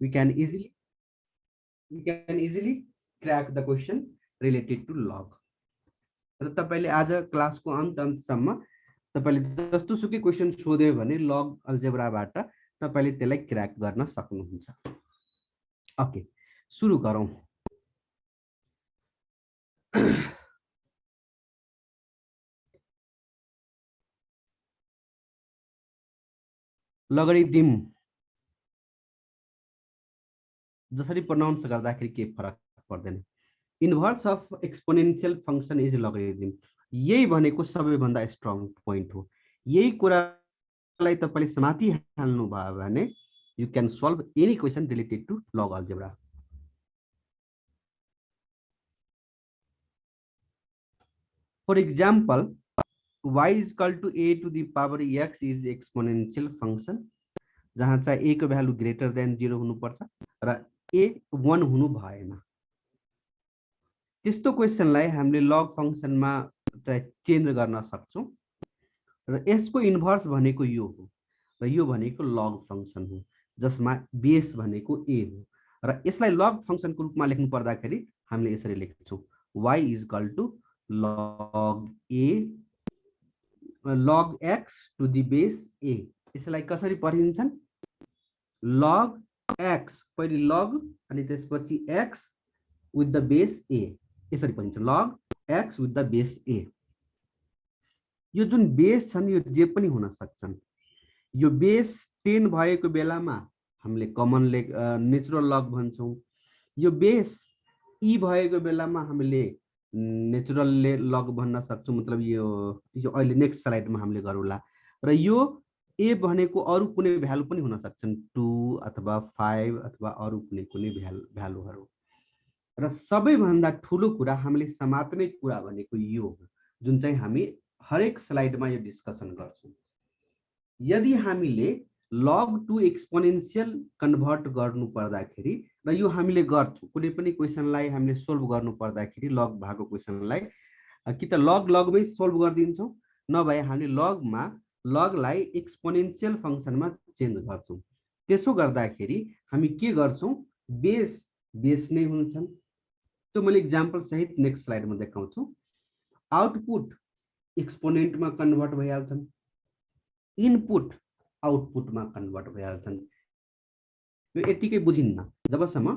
we can easily crack the question related to log. र तपाईले आज क्लासको अन्तसम्म तपाईले जस्तो सुकै क्वेशन सोध्यो भने लग अल्जेब्राबाट तपाईले त्यसलाई क्र्याक गर्न सक्नुहुन्छ। ओके, सुरु गरौँ। लगरिदम जसरी प्रोनाउन्स गर्दाखेरि के फरक पर्दैन। Inverse of exponential function is logarithm, यही भनेको सबैभन्दा स्ट्रङ पोइन्ट हो। यही कुरालाई तपाईले समाति हाल्नु भयो भने you can solve any question related to log algebra. For example, y is equal to a to the power x is exponential function, जहाँ चाहिँ a को भ्यालु ग्रेटर देन 0 हुनुपर्छ र a 1 हुनु भएन। त्यस्तो क्वेशनलाई हामीले लग फंक्शनमा चाहिँ चेन्ज गर्न सक्छौं र यसको इन्भर्स भनेको यो हो र यो भनेको लग फंक्शन हो जसमा बेस भनेको a हो र यसलाई लग फंक्शनको रूपमा लेख्नु पर्दाखेरि हामीले यसरी लेख्छौं y is equal to log x to the base a। यसलाई कसरी पढिन्छन्? log x, पहिले log अनि त्यसपछि x with the base a, यसरी पढिन्छ log x with the base a। यो जुन बेस छन् यो जे पनि हुन सक्छन्। यो बेस 10 भएको बेलामा हामीले कमन नेचुरल लग भन्छौं। यो बेस e भएको बेलामा हामीले नेचुरल लग भन्न सक्छौं। मतलब यो अहिले नेक्स्ट स्लाइडमा हामीले गरौँला। र यो a भनेको अरु कुनै भ्यालु पनि हुन सक्छन्, 2 अथवा 5 अथवा अरु कुनै भ्यालुहरु। र सबैभन्दा ठूलो कुरा हामीले समात्ने कुरा भनेको यो हो जुन चाहिँ हामी हरेक स्लाइडमा यो डिस्कसन गर्छौं। यदि हामीले log to एक्सपोनेन्शियल कन्भर्ट गर्नु पर्दाखेरि र यो हामीले गर्छौं, कुनै पनि क्वेशनलाई हामीले सोल्भ गर्नु पर्दाखेरि लग भएको क्वेशनलाई कि त लगमै सोल्भ गर्दिन्छौं, नभए हामीले लगमा लगलाई एक्सपोनेन्शियल फंक्शनमा चेन्ज गर्छौं। त्यसो गर्दाखेरि हामी के गर्छौं? बेस नै हुन्छन्। त्यो मैले एक्जाम्पल सहित नेक्स्ट स्लाइडमा देखाउँछु। आउटपुट एक्सपोनेन्टमा कन्भर्ट भइहाल्छन्, इनपुट आउटपुटमा कन्भर्ट भइहाल्छन्। यो यतिकै बुझिन्न जबसम्म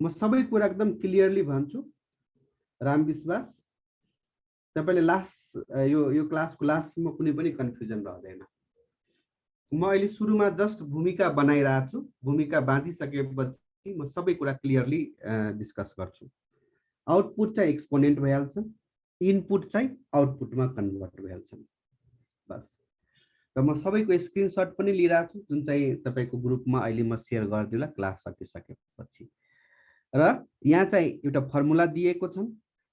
म सबै कुरा एकदम क्लियरली भन्छु। राम विश्वास, तपाईले लास्ट यो क्लासको लास्टमा कुनै पनि कन्फ्युजन रहँदैन। म अहिले सुरुमा जस्ट भूमिका बनाइरहेको छु। भूमिका बाँधिसकेपछि म सबै कुरा क्लियरली डिस्कस गर्छु। आउटपुट चाहिँ एक्सपोनेन्ट भइहाल्छ, इनपुट चाहिँ आउटपुटमा कन्भर्ट भइहाल्छन्। बस। र म सबैको स्क्रिनशट पनि लिइरहेको छु जुन चाहिँ तपाईको ग्रुपमा अहिले म शेयर गर्दिला क्लास सकिसकेपछि। र यहाँ चाहिँ एउटा फर्मुला दिएको छ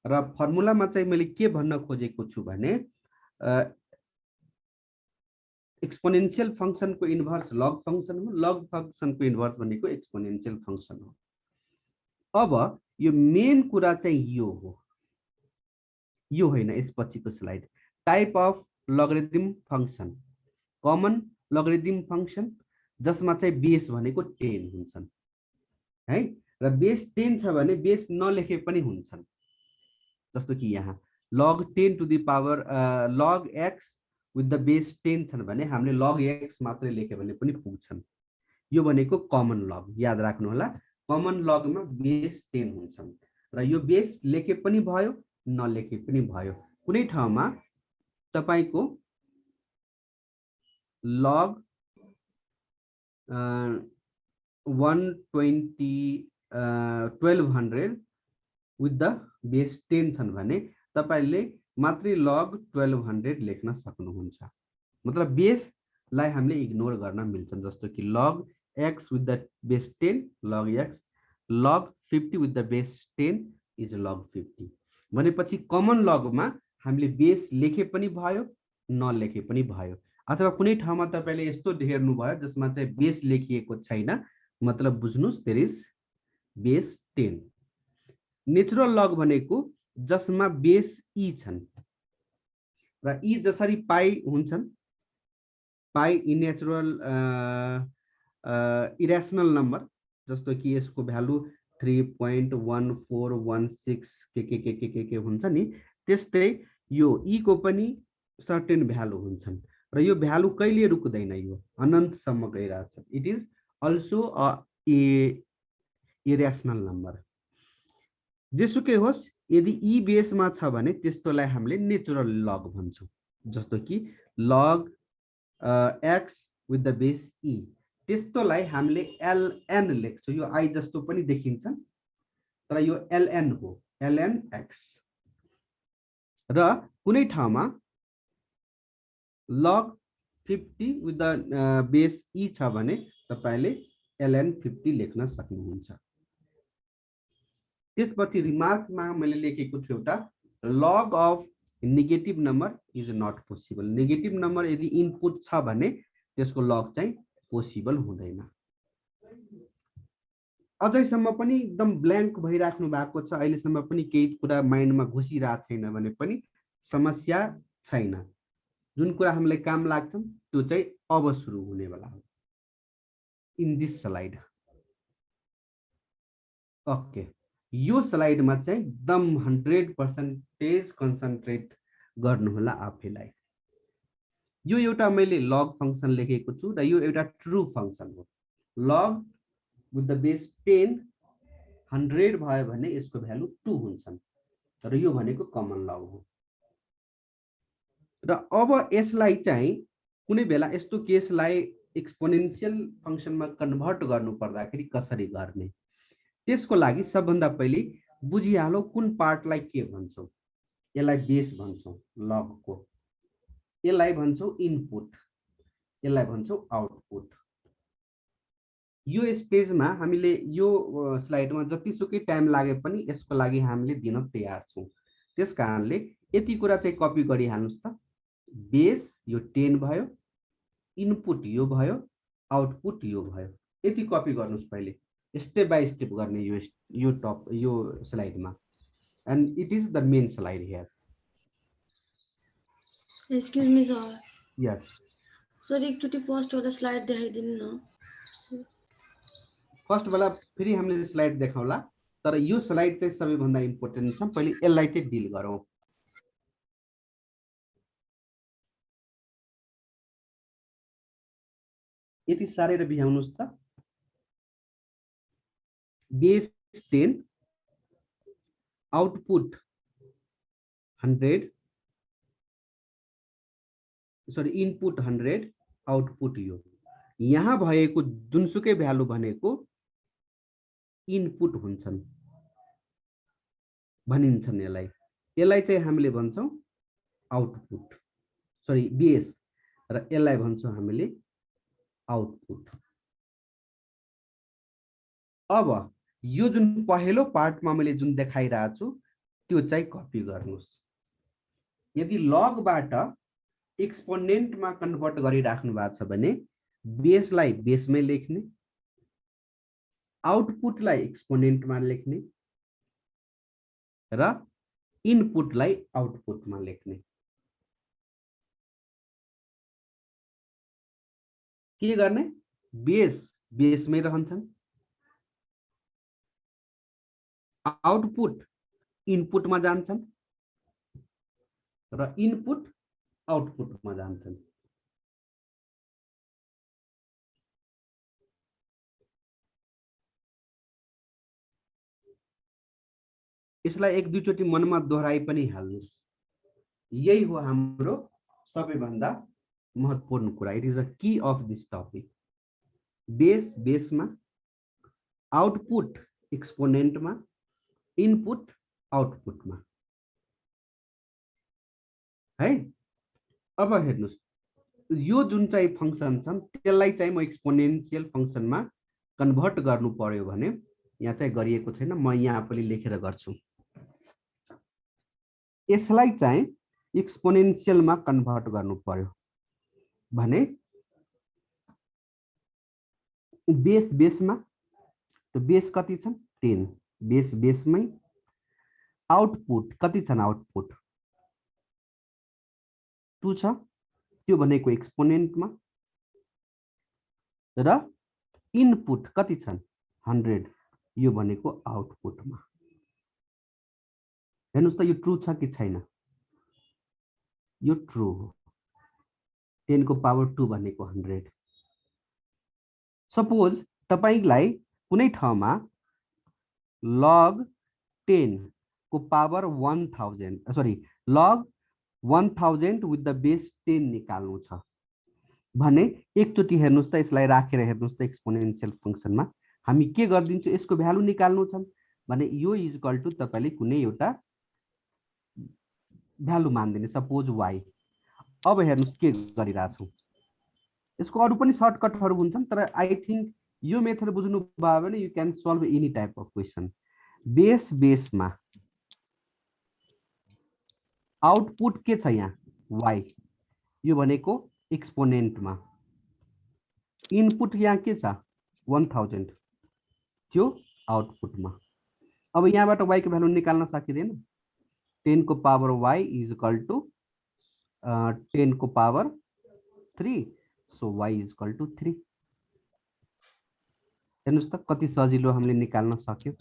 र फर्मुलामा चाहिँ मैले के भन्न खोजेको छु भने एक्सपोनेन्शियल फंक्शनको इन्भर्स लग फंक्शन हो, लग फंक्शनको इन्भर्स भनेको एक्सपोनेन्शियल फंक्शन हो। अब यो मेन कुरा चाहिँ यो हो, यो होइन यसपछिको slide. Type of logarithm function, common logarithm function जसमा चाहिँ बेस भनेको 10 हुन्छन् है। र बेस 10 छ भने बेस नलेखे पनि हुन्छन्। जस्तो कि यहाँ log 10 to the power log x with the base 10 छन् भने हामीले log x मात्रै लेखे भने पनि पुग्छन्। यो भनेको कमन लग, याद राख्नु होला। कमन लगमा बेस 10 हुन्छन् र यो बेस लेखे पनि भयो नलेखे पनि भयो। कुनै ठाउँमा तपाईको log 1200 with the base 10 छन् भने तपाईले मात्रै log 1200 लेख्न सक्नुहुन्छ। मतलब बेसलाई हामीले इग्नोर गर्न मिल्छन्। जस्तो कि log x with the base 10 log x, log 50 with the base 10 is log 50। भनेपछि कमन लगमा हामीले बेस लेखे पनि भयो नलेखे पनि भयो। अथवा कुनै ठाउँमा तपाईले यस्तो हेर्नु भयो जसमा चाहिँ बेस लेखिएको छैन, मतलब बुझ्नुस् देयर इज बेस 10। नेचुरल लग भनेको जसमा बेस e छन्। र यी जसरी पाई हुन्छन्, पाई इनेचुरल इरेशनल नम्बर, जस्तो कि यसको भ्यालु 3.1416 के हुन्छ नि, त्यस्तै यो ई को पनि सर्टेन भ्यालु हुन्छन् र यो भ्यालु कहिले रुक्दैन, यो अनन्तसम्म गइरहेछ। It is also a irrational number. जेसुकै होस्, यदि ई बेसमा छ भने त्यस्तोलाई हामीले नेचुरल लग भन्छौँ, जस्तो कि लग एक्स विथ द बेस ई, त्यस्तोलाई हामीले एलएन लेख्छौँ। यो आई जस्तो पनि देखिन्छ तर यो एलएन हो, एलएन एक्स। र कुनै ठाउँमा लग 50 विथ द बेस ई छ भने तपाईले एलएन 50 लेख्न सक्नुहुन्छ। त्यसपछि रिमार्कमा मैले लेखेको छु एउटा, log of negative number is not possible. Negative number यदि इनपुट छ भने त्यसको लग चाहिँ पोसिबल हुँदैन। अझैसम्म पनि एकदम ब्ल्याङ्क भइराख्नु भएको छ, अहिलेसम्म पनि केही कुरा माइन्डमा घुसिरहेको छैन भने पनि समस्या छैन। जुन कुरा हामीलाई काम लाग्छ त्यो चाहिँ अब सुरु हुनेवाला हो इन दिस स्लाइड। ओके, यो स्लाइडमा चाहिँ एकदम 100% कन्सन्ट्रेट गर्नुहोला आफैलाई। यो एउटा मैले लग फंक्सन लेखेको छु र यो एउटा ट्रु फंक्सन हो। लग विथ द बेस 10 100 भयो भने यसको भ्यालु 2 हुन्छन् र यो भनेको कमन लग हो। र अब यसलाई चाहिँ कुनै बेला यस्तो केसलाई एक्सपोनेन्शियल फंक्सनमा कन्भर्ट गर्नु पर्दाखेरि कसरी गर्ने, त्यसको लागि सबभन्दा पहिले बुझिहालौ कुन पार्टलाई के भन्छौं। यसलाई बेस भन्छौं लगको, यसलाई भन्छौं इनपुट, यसलाई भन्छौं आउटपुट। यो स्टेजमा हामीले यो स्लाइडमा जतिसुकै टाइम लागे पनि यसको लागि हामीले दिन तयार छौं। त्यसकारणले यति कुरा चाहिँ कपी गरिहाल्नुस् त। बेस यो 10 भयो, इनपुट यो भयो, आउटपुट यो भयो। यति कपी गर्नुस् पहिले, स्टेप बाय स्टेप गर्ने यो स्लाइडमा। And it is the main slide here. Excuse me sir. Yes sir, एकचोटि फर्स्ट वाला स्लाइड देखाइदिनु न। फर्स्ट वाला फेरि हामीले स्लाइड देखाउला, तर यो स्लाइड चाहिँ सबैभन्दा इम्पोर्टेन्ट छ। पहिले यसलाई चाहिँ डिल गरौँ। यति सारेर बिहाउनुस् त। Base 10, output 100, sorry input 100, output यो। यहाँ भएको जुनसुकै भ्यालु भनेको इनपुट हुन्छन् भनिन्छन्। यसलाई चाहिँ हामीले भन्छौं आउटपुट, सरी बेस, र यसलाई भन्छौं हामीले आउटपुट। अब यो जुन पहिलो पार्टमा मैले जुन देखाइरहेको छु त्यो चाहिँ कपी गर्नुस्। यदि लगबाट एक्सपोनेन्टमा कन्भर्ट गरिराख्नु भएको छ भने बेसलाई बेसमै लेख्ने, आउटपुटलाई एक्सपोनेन्टमा लेख्ने र इनपुटलाई आउटपुटमा लेख्ने। के गर्ने? बेस बेसमै रहन्छन्, आउटपुट इनपुटमा जान्छन् र इनपुट आउटपुटमा जान्छन्। यसलाई एक दुईचोटि मनमा दोहोऱ्याइ पनि हाल्नुस्। यही हो हाम्रो सबैभन्दा महत्त्वपूर्ण कुरा। It is a key of this topic. Base बेसमा, आउटपुट एक्सपोनेन्टमा, इनपुट आउटपुटमा है। अब हेर्नुस्, यो जुन चाहिँ फंक्सन छन् त्यसलाई चाहिँ म एक्सपोनेन्शियल फंक्सनमा कन्भर्ट गर्नु पर्यो भने यहाँ चाहिँ गरिएको छैन, म यहाँ पनि लेखेर गर्छु। यसलाई चाहिँ एक्सपोनेन्शियलमा कन्भर्ट गर्नु पर्यो भने बेस बेसमा, तो बेस कति छन् 10, बेस बेसमै, आउटपुट कति छन् आउटपुट 2 छ त्यो भनेको एक्सपोनेन्टमा र इनपुट कति छन् 100 यो भनेको आउटपुटमा हेर्नुस् त यो ट्रू छ कि छैन यो ट्रू हो 10 को पावर 2 भनेको 100 सपोज तपाईलाई कुनै ठाउँमा log 10 को power 1000 sorry log 1000 with the base 10 निकाल्नु छ भने एकचोटी हेर्नुस् त यसलाई राखेर हेर्नुस् त एक्सपोनेन्शियल फंक्सनमा हामी के गर्दिन्छौं यसको भ्यालु निकाल्नु छ भने यो इज इक्वल टु तपाईले कुनै एउटा भ्यालु मान्दिने सपोज y अब हेर्नुस् के गरिराछौं यसको अरु पनि सर्टकटहरु हुन्छन् तर आई थिंक यो मेथड बुझ्नु भयो भने you can solve any type of question बेसमा आउटपुट के छ यहाँ y यो भनेको एक्सपोनेन्टमा इनपुट यहाँ के छ 1000 त्यो आउटपुटमा अब यहाँबाट y को भ्यालु निकाल्न सकिदैन 10 को power y is equal to 10 को power 3 so y is equal to 3 हेर्नुस् त कति सजिलो हामीले निकाल्न सक्यौ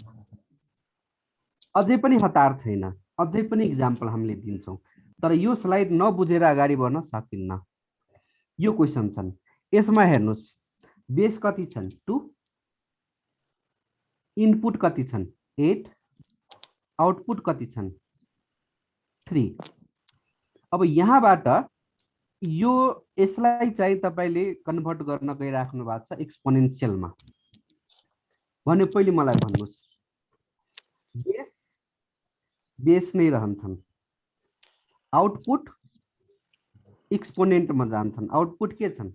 अझै पनि हतार छैन अझै पनि एक्जाम्पल हामीले दिन्छौं तर यो स्लाइड नबुझेर अगाडि बढ्न सकिन्न यो क्वेशन छन् यसमा हेर्नुस् बेस कति छन् 2 इनपुट कति छन् 8 आउटपुट कति छन् 3 अब यहाँबाट यो यसलाई चाहिँ तपाईले कन्भर्ट गर्न गइराख्नु भएको छ एक्सपोनेन्शियलमा भने पहिले मलाई भन्नुस् बेस नै रहन्छन् आउटपुट एक्सपोनेन्टमा जान्छन् आउटपुट के छन्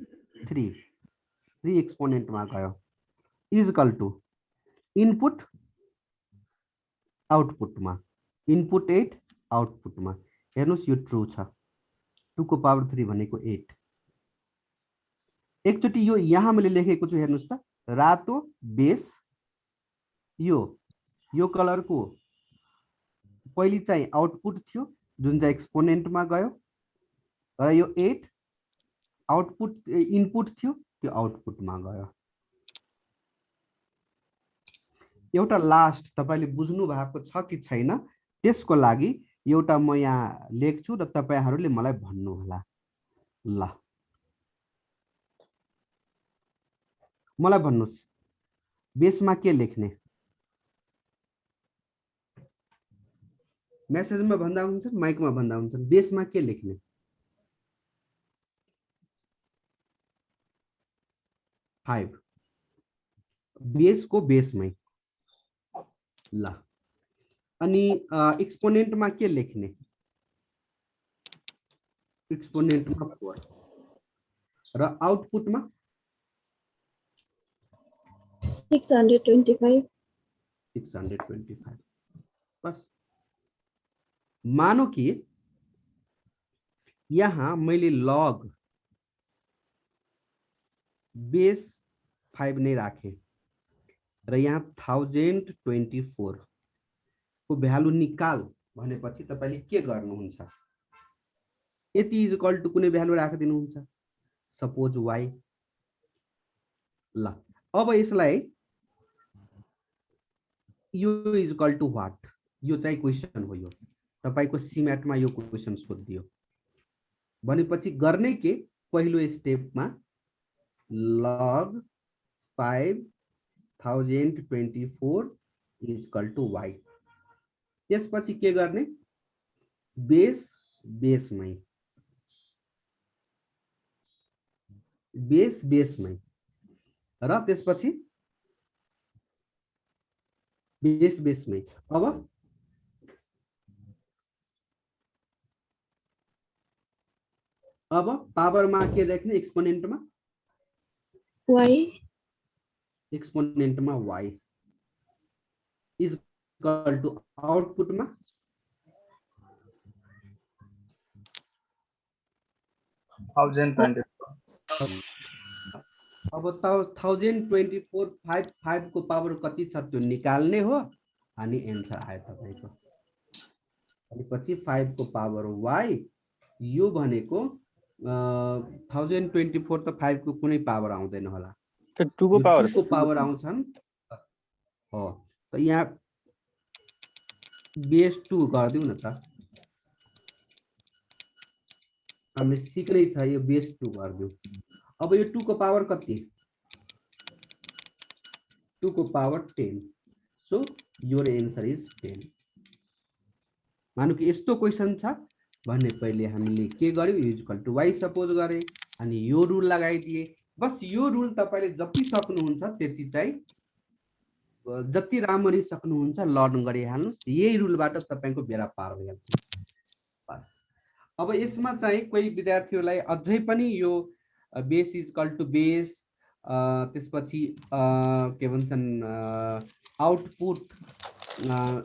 3 एक्सपोनेन्टमा गयो इज इक्वल टु इनपुट आउटपुटमा इनपुट 8 आउटपुटमा हेर्नुस् यो ट्रू छ 2 को पावर 3 भनेको 8 एकचोटी यो यहाँ मैले लेखेको छु हेर्नुस् त रातो बेस यो कलरको पहिले चाहिँ आउटपुट थियो जुन चाहिँ एक्सपोनेन्टमा गयो र यो 8 आउटपुट इनपुट थियो त्यो आउटपुटमा गयो एउटा लास्ट तपाईले बुझ्नु भएको छ कि छैन त्यसको लागि एउटा म यहाँ लेख्छु र तपाईहरुले मलाई भन्नु होला ल मलाई भन्नुस् बेसमा के लेख्ने मेसेजमा भन्दा हुन्छ माइकमा भन्दा हुन्छ बेसमा के लेख्ने फाइभ बेसको बेसमै ल अनि एक्सपोनेन्टमा के लेख्ने एक्सपोनेन्टमा 4 र आउटपुटमा 625 बस मानो कि यहाँ मैले लग बेस 5 नै राखे र यहाँ 1024 को भ्यालु निकाल भनेपछि तपाईले के गर्नुहुन्छ यति इज इक्वल टु कुनै भ्यालु राखिदिनु हुन्छ सपोज y ल अब यसलाई यो इज इक्वल टु व्हाट यो चाहिँ क्वेशन हो यो तपाईको सीम्याटमा यो क्वेशन सोधियो भनेपछि गर्ने के पहिलो स्टेपमा log 5024 is equal to y त्यसपछि के गर्ने बेसमै बेसमै र त्यसपछि बेसमै अब पावरमा के लेख्ने एक्सपोनेन्टमा y एक्सपोनेन्टमा y इज इक्वल टु आउटपुटमा अब 1024 5 को पावर कति छ त्यो निकाल्ने हो अनि एन्सर आयो तपाईको अनि पछि 5 को पावर y यो भनेको 1024 त 5 को कुनै पावर आउँदैन होला, 2 को पावर 2 को पावर आउँछन् हो। त यहाँ बेस 2 गरिदिउँ न त, हामीले सिक्नै छ यो बेस 2 गरिदिउँ। अब यो 2 को पावर कति, 2 को power 10, so your answer is 10। मानु कि यस्तो क्वेसन छ भने पहिले हामीले के गर्यौं, इक्वल टु y सपोज गरे अनि यो रुल लगाइदिए। बस यो रुल तपाईले जति सक्नुहुन्छ त्यति चाहिँ जति राम्ररी सक्नुहुन्छ लर्न गरिहाल्नुस्, यही रुलबाट तपाईको बेरा पार भइहाल्छ। बस अब यसमा चाहिँ कोही विद्यार्थीहरूलाई अझै पनि यो बेस इक्वल टु बेस, त्यसपछि के भन्छन् आउटपुट,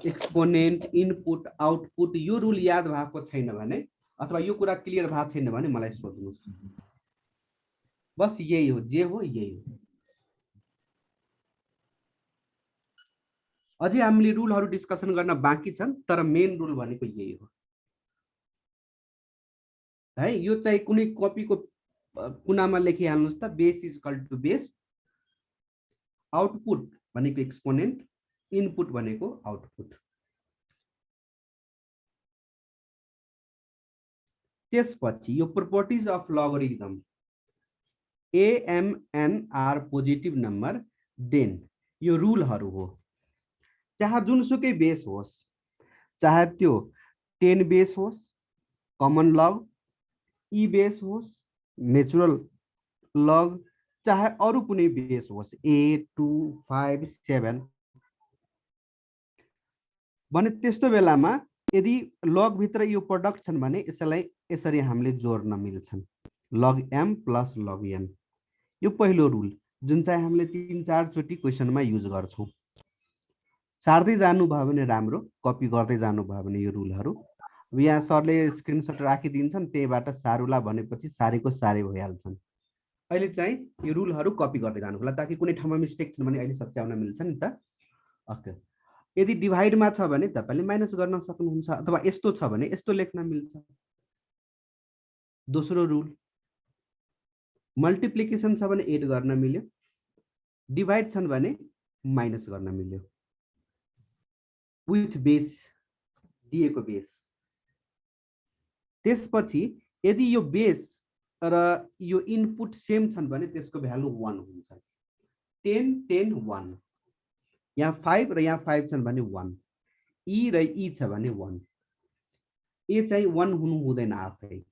एक्सपोनेन्ट, इनपुट, आउटपुट, यो रुल याद भएको छैन भने अथवा यो कुरा क्लियर भएको छैन भने मलाई सोध्नुस्। बस यही हो, जे हो यही हो। अझै हामीले रुलहरू डिस्कसन गर्न बाँकी छन्, तर मेन रुल भनेको यही हो है। यो चाहिँ कुनै कपीको कुनामा लेखिहाल्नुस् त, base equal to base, output भनेको एक्सपोनेन्ट, इनपुट भनेको आउटपुट। त्यसपछि यो properties of logarithm, AMN are positive number, then यो रुलहरू हो। चाहे जुनसुकै बेस होस्, चाहे त्यो 10 बेस होस्, कमन लग, ई बेस होस्, नेचुरल लग, चाहे अरु कुनै बेस होस्, 8, 2, 5, 7 भने त्यस्तो बेलामा यदि लग भित्र यो प्रोडक्ट छन् भने यसलाई यसरी हामीले जोड्न मिल्छन्, log m plus log n। यो पहिलो रुल जुन चाहिँ हामीले 3-4 चोटी क्वेसनमा युज गर्छौं। सार्दै जानु भयो भने राम्रो, कपी गर्दै जानु भयो भने यो रुलहरू। अब यहाँ सरले स्क्रिनशट राखिदिन्छन्, त्यहीबाट सारुला भनेपछि सारेको सारे भइहाल्छन्। अहिले चाहिँ यो रुलहरू कपी गर्दै जानु होला ताकि कुनै ठाउँमा मिस्टेक छ भने अहिले सच्याउन मिल्छ नि त। ओके, यदि डिभाइडमा छ भने तपाईले माइनस गर्न सक्नुहुन्छ, अथवा यस्तो छ भने यस्तो लेख्न मिल्छ। दोस्रो रुल, मल्टिप्लिकेसन छ भने एड गर्न मिल्यो, डिभाइड छन् भने माइनस गर्न मिल्यो विथ बेस, दिएको बेस। त्यसपछि यदि यो बेस र यो इनपुट सेम छन् भने त्यसको भ्यालु 1 हुन्छ। 10 10 1, यहाँ 5 र यहाँ 5 छन् भने 1, ई र ई छ भने 1, ए चाहिँ 1 हुनु हुँदैन आफै।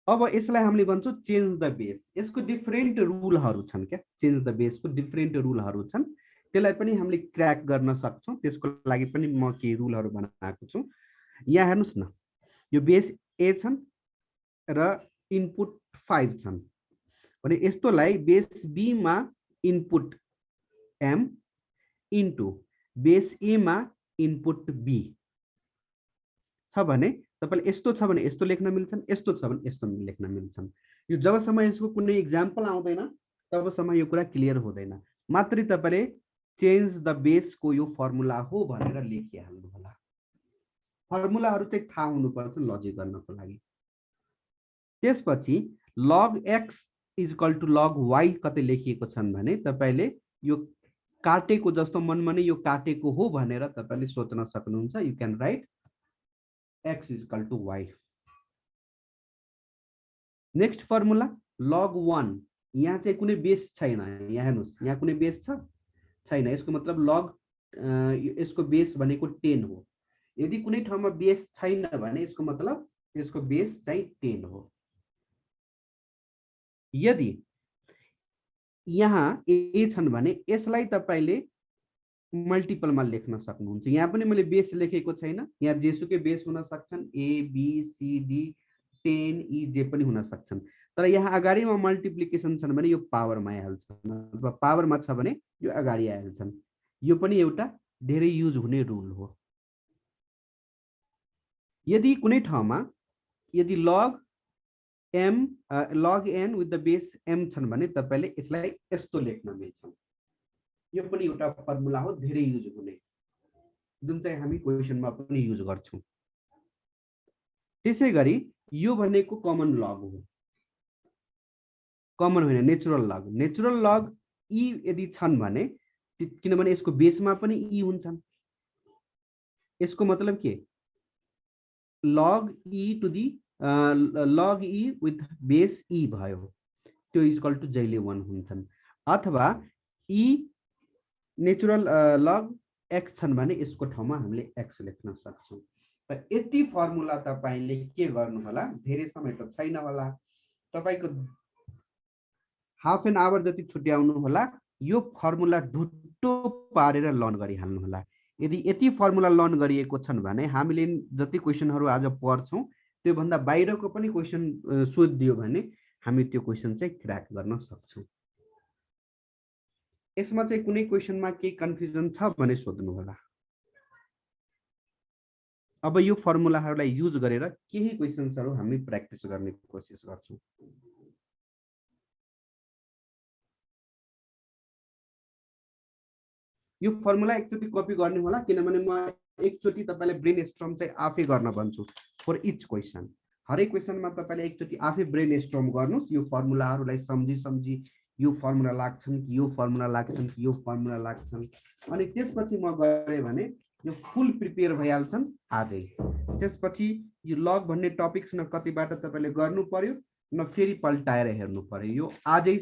अब यसलाई हामीले भन्छौं चेन्ज द बेस। यसको डिफरेन्ट रुलहरू छन् क्या, चेन्ज द बेसको डिफरेन्ट रुलहरू छन्, त्यसलाई पनि हामीले क्र्याक गर्न सक्छौं। त्यसको लागि पनि म केही रुलहरू बनाएको छु। यहाँ हेर्नुस् न, यो बेस ए छन् र इनपुट 5 छन् भने यस्तोलाई बेस बी मा इनपुट m इन्टु बेस ए मा इनपुट बी छ भने तपाईले यस्तो छ भने यस्तो लेख्न मिल्छन्, यस्तो छ भने यस्तो लेख्न मिल्छन्। यो जबसम्म यसको कुनै एक्जाम्पल आउँदैन तबसम्म यो कुरा क्लियर हुँदैन। मात्रै तपाईले चेन्ज द बेस को यो फर्मुला हो भनेर लेखिहाल्नु होला। फर्मुलाहरू चाहिँ थाहा हुनुपर्छ लजिक गर्नको लागि। त्यसपछि log x equal to log y कतै लेखिएको छन् भने तपाईले यो काटेको जस्तो मनमनै यो काटेको हो भनेर तपाईले सोच्न सक्नुहुन्छ। You can write x equal to y। Next formula log 1, यहाँ चाहिँ कुनै बेस छैन। यहाँ हेर्नुस्, यहाँ कुनै बेस छ छैन, यसको मतलब log यसको बेस भनेको 10 हो। यदि कुनै ठाउँमा बेस छैन भने यसको मतलब यसको बेस चाहिँ 10 हो। यदि यहाँ ए छन् भने यसलाई तपाईले मल्टिपलमा लेख्न सक्नुहुन्छ। यहाँ पनि मैले बेस लेखेको छैन, यहाँ जेसुकै बेस हुन सक्छन्, ए बी सी डी 10 ई जे पनि हुन सक्छन्। तर यहाँ अगाडिमा मल्टिप्लिकेसन छन् भने यो पावरमा आइहाल्छन्, अथवा पावरमा छ भने यो अगाडि आइहाल्छन्। यो पनि एउटा धेरै युज हुने रुल हो। यदि कुनै ठाउँमा यदि log n with the base m छन् भने तपाईले यसलाई यस्तो लेख्न मिल्छ। यो पनि एउटा फर्मुला हो धेरै युज हुने। जुन चाहिँ हामी क्वेसनमा पनि युज गर्छौं। त्यसैगरी यो भनेको कमन लग हो, कमन होइन नेचुरल लग। नेचुरल लग ई यदि छन् भने, किनभने यसको बेसमा पनि ई हुन्छन्, यसको मतलब के log e to the log e with base e भयो, त्यो इक्वल टु जहिले 1 हुन्छन्। अथवा ई नेचुरल लग एक्स छन् भने यसको ठाउँमा हामीले एक्स लेख्न सक्छौं। त यति फर्मुला तपाईले के गर्नु होला, धेरै समय त छैन होला, तपाईको हाफ एन आवर जति छुट्याउनु होला, यो फर्मुला ढुट्टो पारेर लर्न गरिहाल्नु होला। यदि यति फर्मुला लर्न गरिएको छन् भने हामीले जति क्वेसनहरू आज पढ्छौं त्यो भन्दा बाहिरको पनि क्वेसन सोधिदियो भने हामी त्यो क्वेसन चाहिँ क्र्याक गर्न सक्छौं। यसमा चाहिँ कुनै क्वेसनमा केही कन्फ्युजन छ भने सोध्नु होला। अब यो फर्मुलाहरूलाई युज गरेर केही क्वेसन्सहरू हामी प्र्याक्टिस गर्ने कोसिस गर्छौं। यो फर्मुला एकचोटि कपी गर्ने होला, किनभने म एकचोटि तपाईलाई ब्रेन स्ट्रम चाहिँ आफै गर्न भन्छु फर इच क्वेसन। हरेक क्वेसनमा तपाईले एकचोटि आफै ब्रेन स्ट्रम गर्नुस्, यो फर्मुलाहरूलाई सम्झी यो फर्मुला लाग्छन् कि यो फर्मुला लाग्छन् कि यो फर्मुला लाग्छन्, अनि त्यसपछि म गरे भने यो फुल प्रिपेयर भइहाल्छन् आजै। त्यसपछि यो लग भन्ने टपिक्स न कतिबाट तपाईले गर्नु पर्यो न फेरि पल्टाएर हेर्नु पर्यो, यो आजै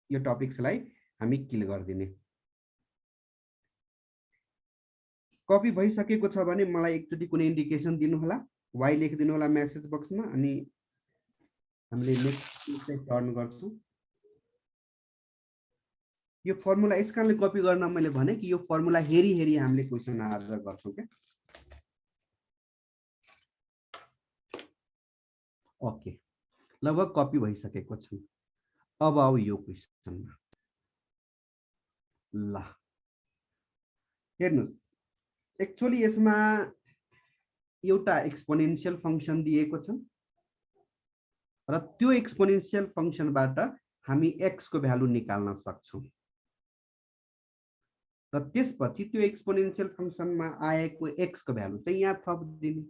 यो टपिक्सलाई हामी किल गर्दिने। कपी भइसकेको छ भने मलाई एकचोटि कुनै इन्डिकेसन दिनु होला, वाइ लेखिदिनु होला मेसेज बक्समा, अनि हामीले नेक्स्ट चाहिँ टर्न गर्छौं। यो फर्मुला यस कारणले कपी गर्न मैले भने कि यो फर्मुला हेरी हेरी हामीले क्वेसन आन्सर गर्छौं के। ओके, लगभग कपी भइसकेको छ। अब आऊ यो क्वेसनमा। ल हेर्नुस्, एक्चुअली यसमा एउटा एक्सपोनेन्शियल फंक्सन दिएको छ र त्यो एक्सपोनेन्शियल फंक्सनबाट हामी एक्स को भ्यालु निकाल्न सक्छौं र त्यसपछि त्यो एक्सपोनेन्शियल फंक्सनमा आएको एक्स को भ्यालु चाहिँ यहाँ थपिदिने।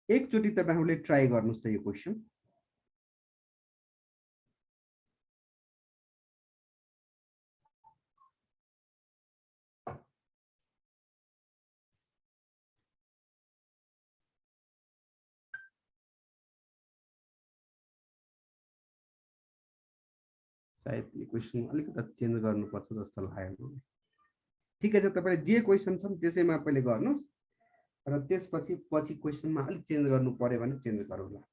एकचोटि तपाईहरुले ट्राई गर्नुस् त यो क्वेसन। सायद यो क्वेसन अलिकति चेन्ज गर्नुपर्छ जस्तो लाग्यो। ठिकै छ, तपाईले जे क्वेसन छन् त्यसैमा पहिले गर्नुस् र त्यसपछि पछि क्वेसनमा अलिक चेन्ज गर्नु पर्यो भने चेन्ज गरौँला।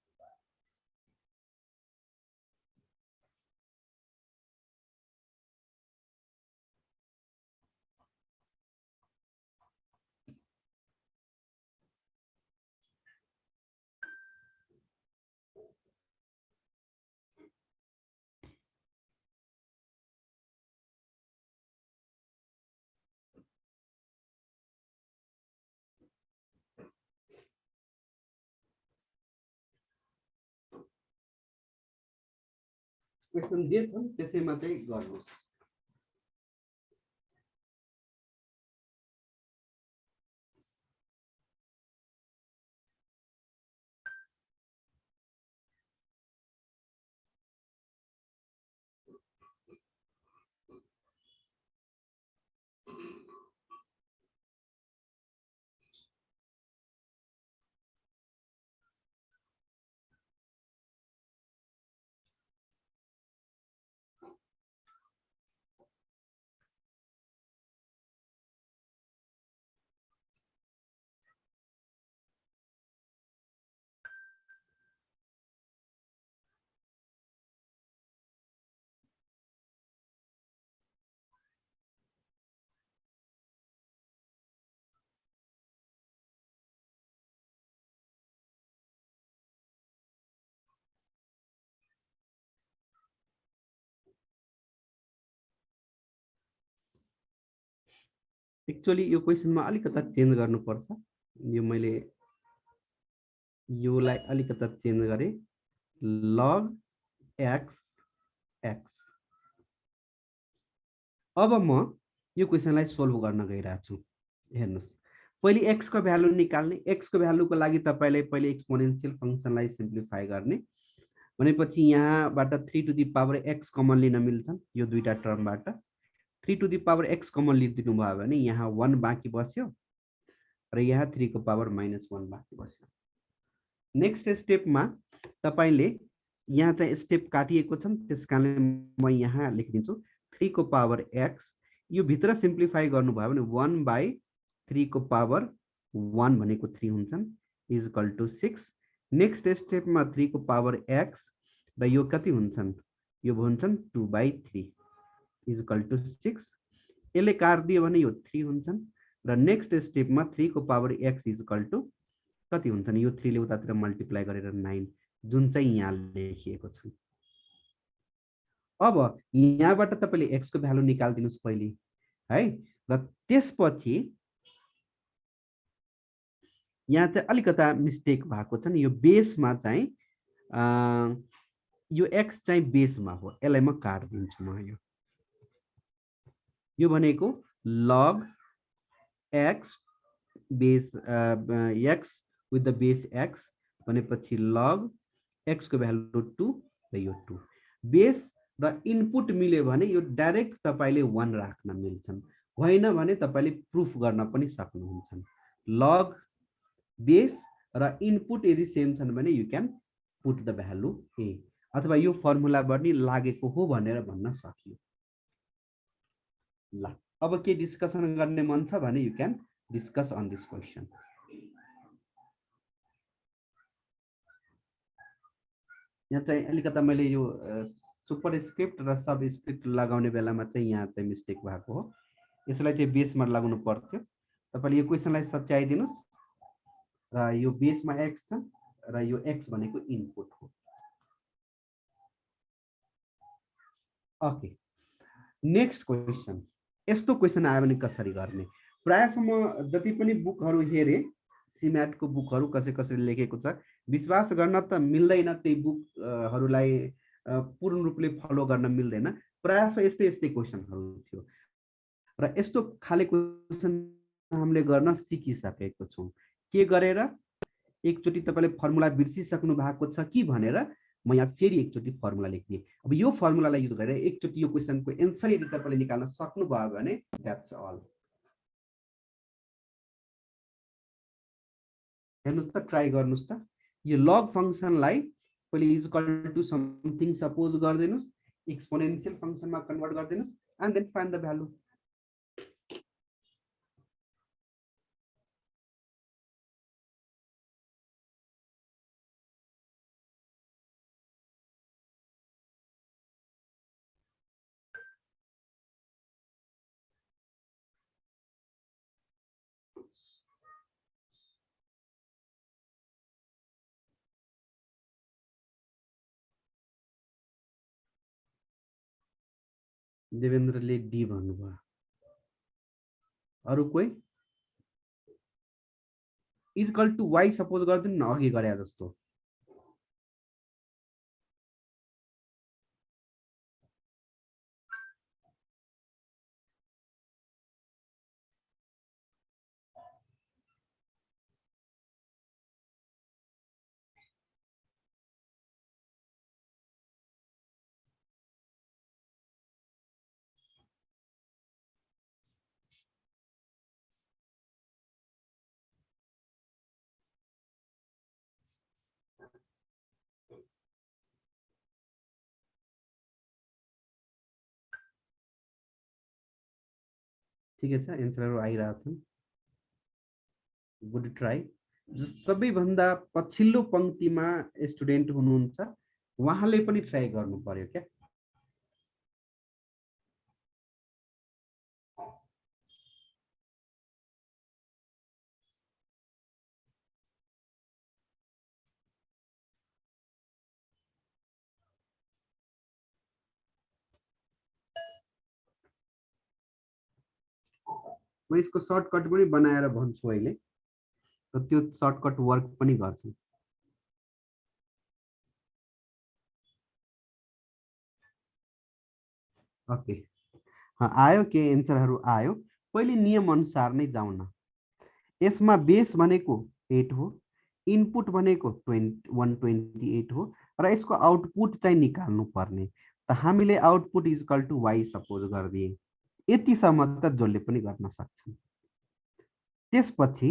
क्वेसन जे छन् त्यसैमा चाहिँ गर्नुस्। एक्चुअली यो क्वेसनमा अलिकता चेन्ज गर्नुपर्छ। यो मैले योलाई अलिकता चेन्ज गरे log x x। अब म यो क्वेसनलाई सोल्भ गर्न गइरहेको छु। हेर्नुस्, पहिले x को भ्यालु निकाल्ने। x को भ्यालुको लागि तपाईले पहिले एक्सपोनेन्शियल फंक्सनलाई सिम्प्लिफाई गर्ने। भनेपछि यहाँबाट 3 to the power x common लिन मिल्छ यो दुईटा टर्मबाट। 3 to the power x common लिदिनु भयो भने यहाँ 1 बाँकी बस्यो र यहाँ 3 को पावर -1 बाँकी बस्यो। नेक्स्ट स्टेपमा तपाईले यहाँ चाहिँ स्टेप काटिएको छ, त्यसकारणले म यहाँ लेखिदिन्छु 3 को पावर x। यो भित्र सिम्प्लिफाई गर्नुभयो भने 1/3 को पावर 1 भनेको 3 हुन्छन् इज इक्वल टु 6। नेक्स्ट स्टेपमा 3 को पावर x र यो कति हुन्छन्, यो हुन्छन् 2/3 इज इक्वल टु 6। यसले काट्दियो भने यो 3 हुन्छन् र नेक्स्ट स्टेपमा 3 को power x is equal to कति हुन्छन्, यो 3 ले उतातिर मल्टिप्लाई गरेर 9 जुन चाहिँ यहाँ लेखिएको छ। अब यहाँबाट तपाईले x को भ्यालु निकाल्दिनुस् पहिले है, र त्यसपछि यहाँ चाहिँ अलिकता मिस्टेक भएको छ नि, यो बेसमा चाहिँ यो x चाहिँ बेसमा हो, यसलाई म काट्दिन्छु। म यो भनेको log x base x with the base x भनेपछि log x को भ्यालु 2 र यो 2 बेस र इनपुट मिल्यो भने यो डाइरेक्ट तपाईले 1 राख्न मिल्छन्, होइन भने तपाईले प्रुफ गर्न पनि सक्नुहुन्छ। log बेस र इनपुट यदि सेम छन् भने you can put the value a, अथवा यो फर्मुला पनि लागेको हो भनेर भन्न सकियो। ल अब के डिस्कसन गर्ने मन छ भने you can discuss on this question. यहाँ चाहिँ अलिकता मैले यो सुपर स्क्रिप्ट र सब स्क्रिप्ट लगाउने बेलामा चाहिँ यहाँ चाहिँ मिस्टेक भएको हो, यसलाई चाहिँ बेसमा लगाउनु पर्थ्यो। तपाईले यो क्वेसनलाई सच्याइदिनुस् र यो बेसमा x छ र यो x भनेको इनपुट हो। Okay, next question. यस्तो क्वेसन आयो भने कसरी गर्ने? प्रायसम्म जति पनि बुकहरू हेरे, सिम्याट को बुकहरू कसरी लेखेको छ, विश्वास गर्न त मिल्दैन, त्यही बुकहरूलाई पूर्ण रूपले फलो गर्न मिल्दैन। प्रायः यस्तै क्वेसनहरू थियो र यस्तो खाले क्वेसन हामीले गर्न सिकिसकेको छौँ। के गरेर एकचोटि तपाईले फर्मुला बिर्सिसक्नु भएको छ कि भनेर म यहाँ फेरि एकचोटि फर्मुला लेखिदिएँ। अब यो फर्मुलालाई युज गरेर एकचोटि यो क्वेसनको एन्सर यदि तपाईले निकाल्न सक्नुभयो भने द्याट्स अल। हेर्नुस् त, ट्राई गर्नुस् त। यो लग फंक्सनलाई पहिले is equal to something suppose गरिदिनुस्, एक्सपोनेन्शियल फंक्सनमा कन्भर्ट गरिदिनुस् and then find the value. देवेन्द्रले डी भन्नुभयो, अरु कोही? Is equal to y suppose गरिदिनु न, अघि गरे जस्तो। ठिकै छ, एन्सरहरू आइरहेको छन्। Good try. जो सबैभन्दा पछिल्लो पंक्तिमा स्टुडेन्ट हुनुहुन्छ उहाँले पनि ट्राई गर्नु पर्यो क्या। म यसको सर्टकट पनि बनाएर भन्छु अहिले, र त्यो सर्टकट वर्क पनि गर्छ। ओके, आयो के एन्सरहरू आयो। पहिले नियम अनुसार नै जाउँ न। यसमा बेस भनेको 8 हो, इनपुट भनेको 128 हो, र यसको आउटपुट चाहिँ निकाल्नु पर्ने। त हामीले output is equal to y suppose गरिदिए। यतिसम्म त जसले पनि गर्न सक्छन्। त्यसपछि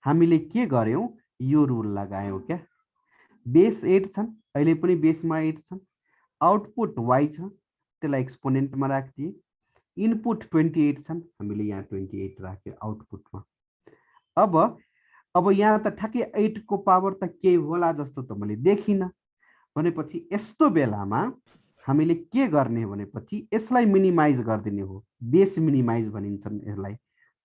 हामीले के गर्यौँ, यो रुल लगायौँ क्या। बेस 8 छन्, अहिले पनि बेसमा 8 छन्, आउटपुट वाई छ, त्यसलाई एक्सपोनेन्टमा राखिदिए। इनपुट 28 छन्, हामीले यहाँ 28 राख्यो आउटपुटमा। अब यहाँ त ठ्याक्कै 8 को पावर त केही होला जस्तो त मैले देखिनँ। भनेपछि यस्तो बेलामा हामीले के गर्ने भनेपछि यसलाई मिनिमाइज गरिदिने हो। बेस मिनिमाइज भनिन्छन् यसलाई।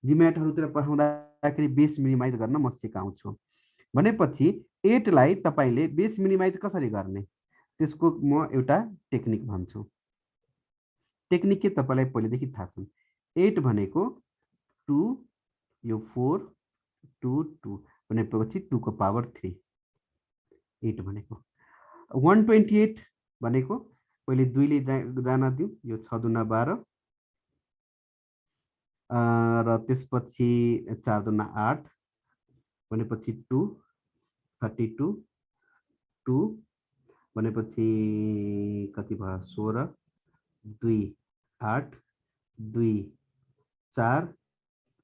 जिम्याटहरूतिर पठाउँदाखेरि बेस मिनिमाइज गर्न म सिकाउँछु। भनेपछि 8 लाई तपाईँले बेस मिनिमाइज कसरी गर्ने, त्यसको म एउटा टेक्निक भन्छु। टेक्निक के तपाईँलाई पहिलेदेखि थाहा छ। 8 भनेको 2, यो 4, 2, 2 भनेपछि 2 को पावर 3। 8 भनेको 128 भनेको पहिले 2 ले जान दिउँ, यो 6 दुना 12, र त्यसपछि 4 दुना 8 भनेपछि 2, 32, 2 भनेपछि कति भयो 16, 2 8, 2 4,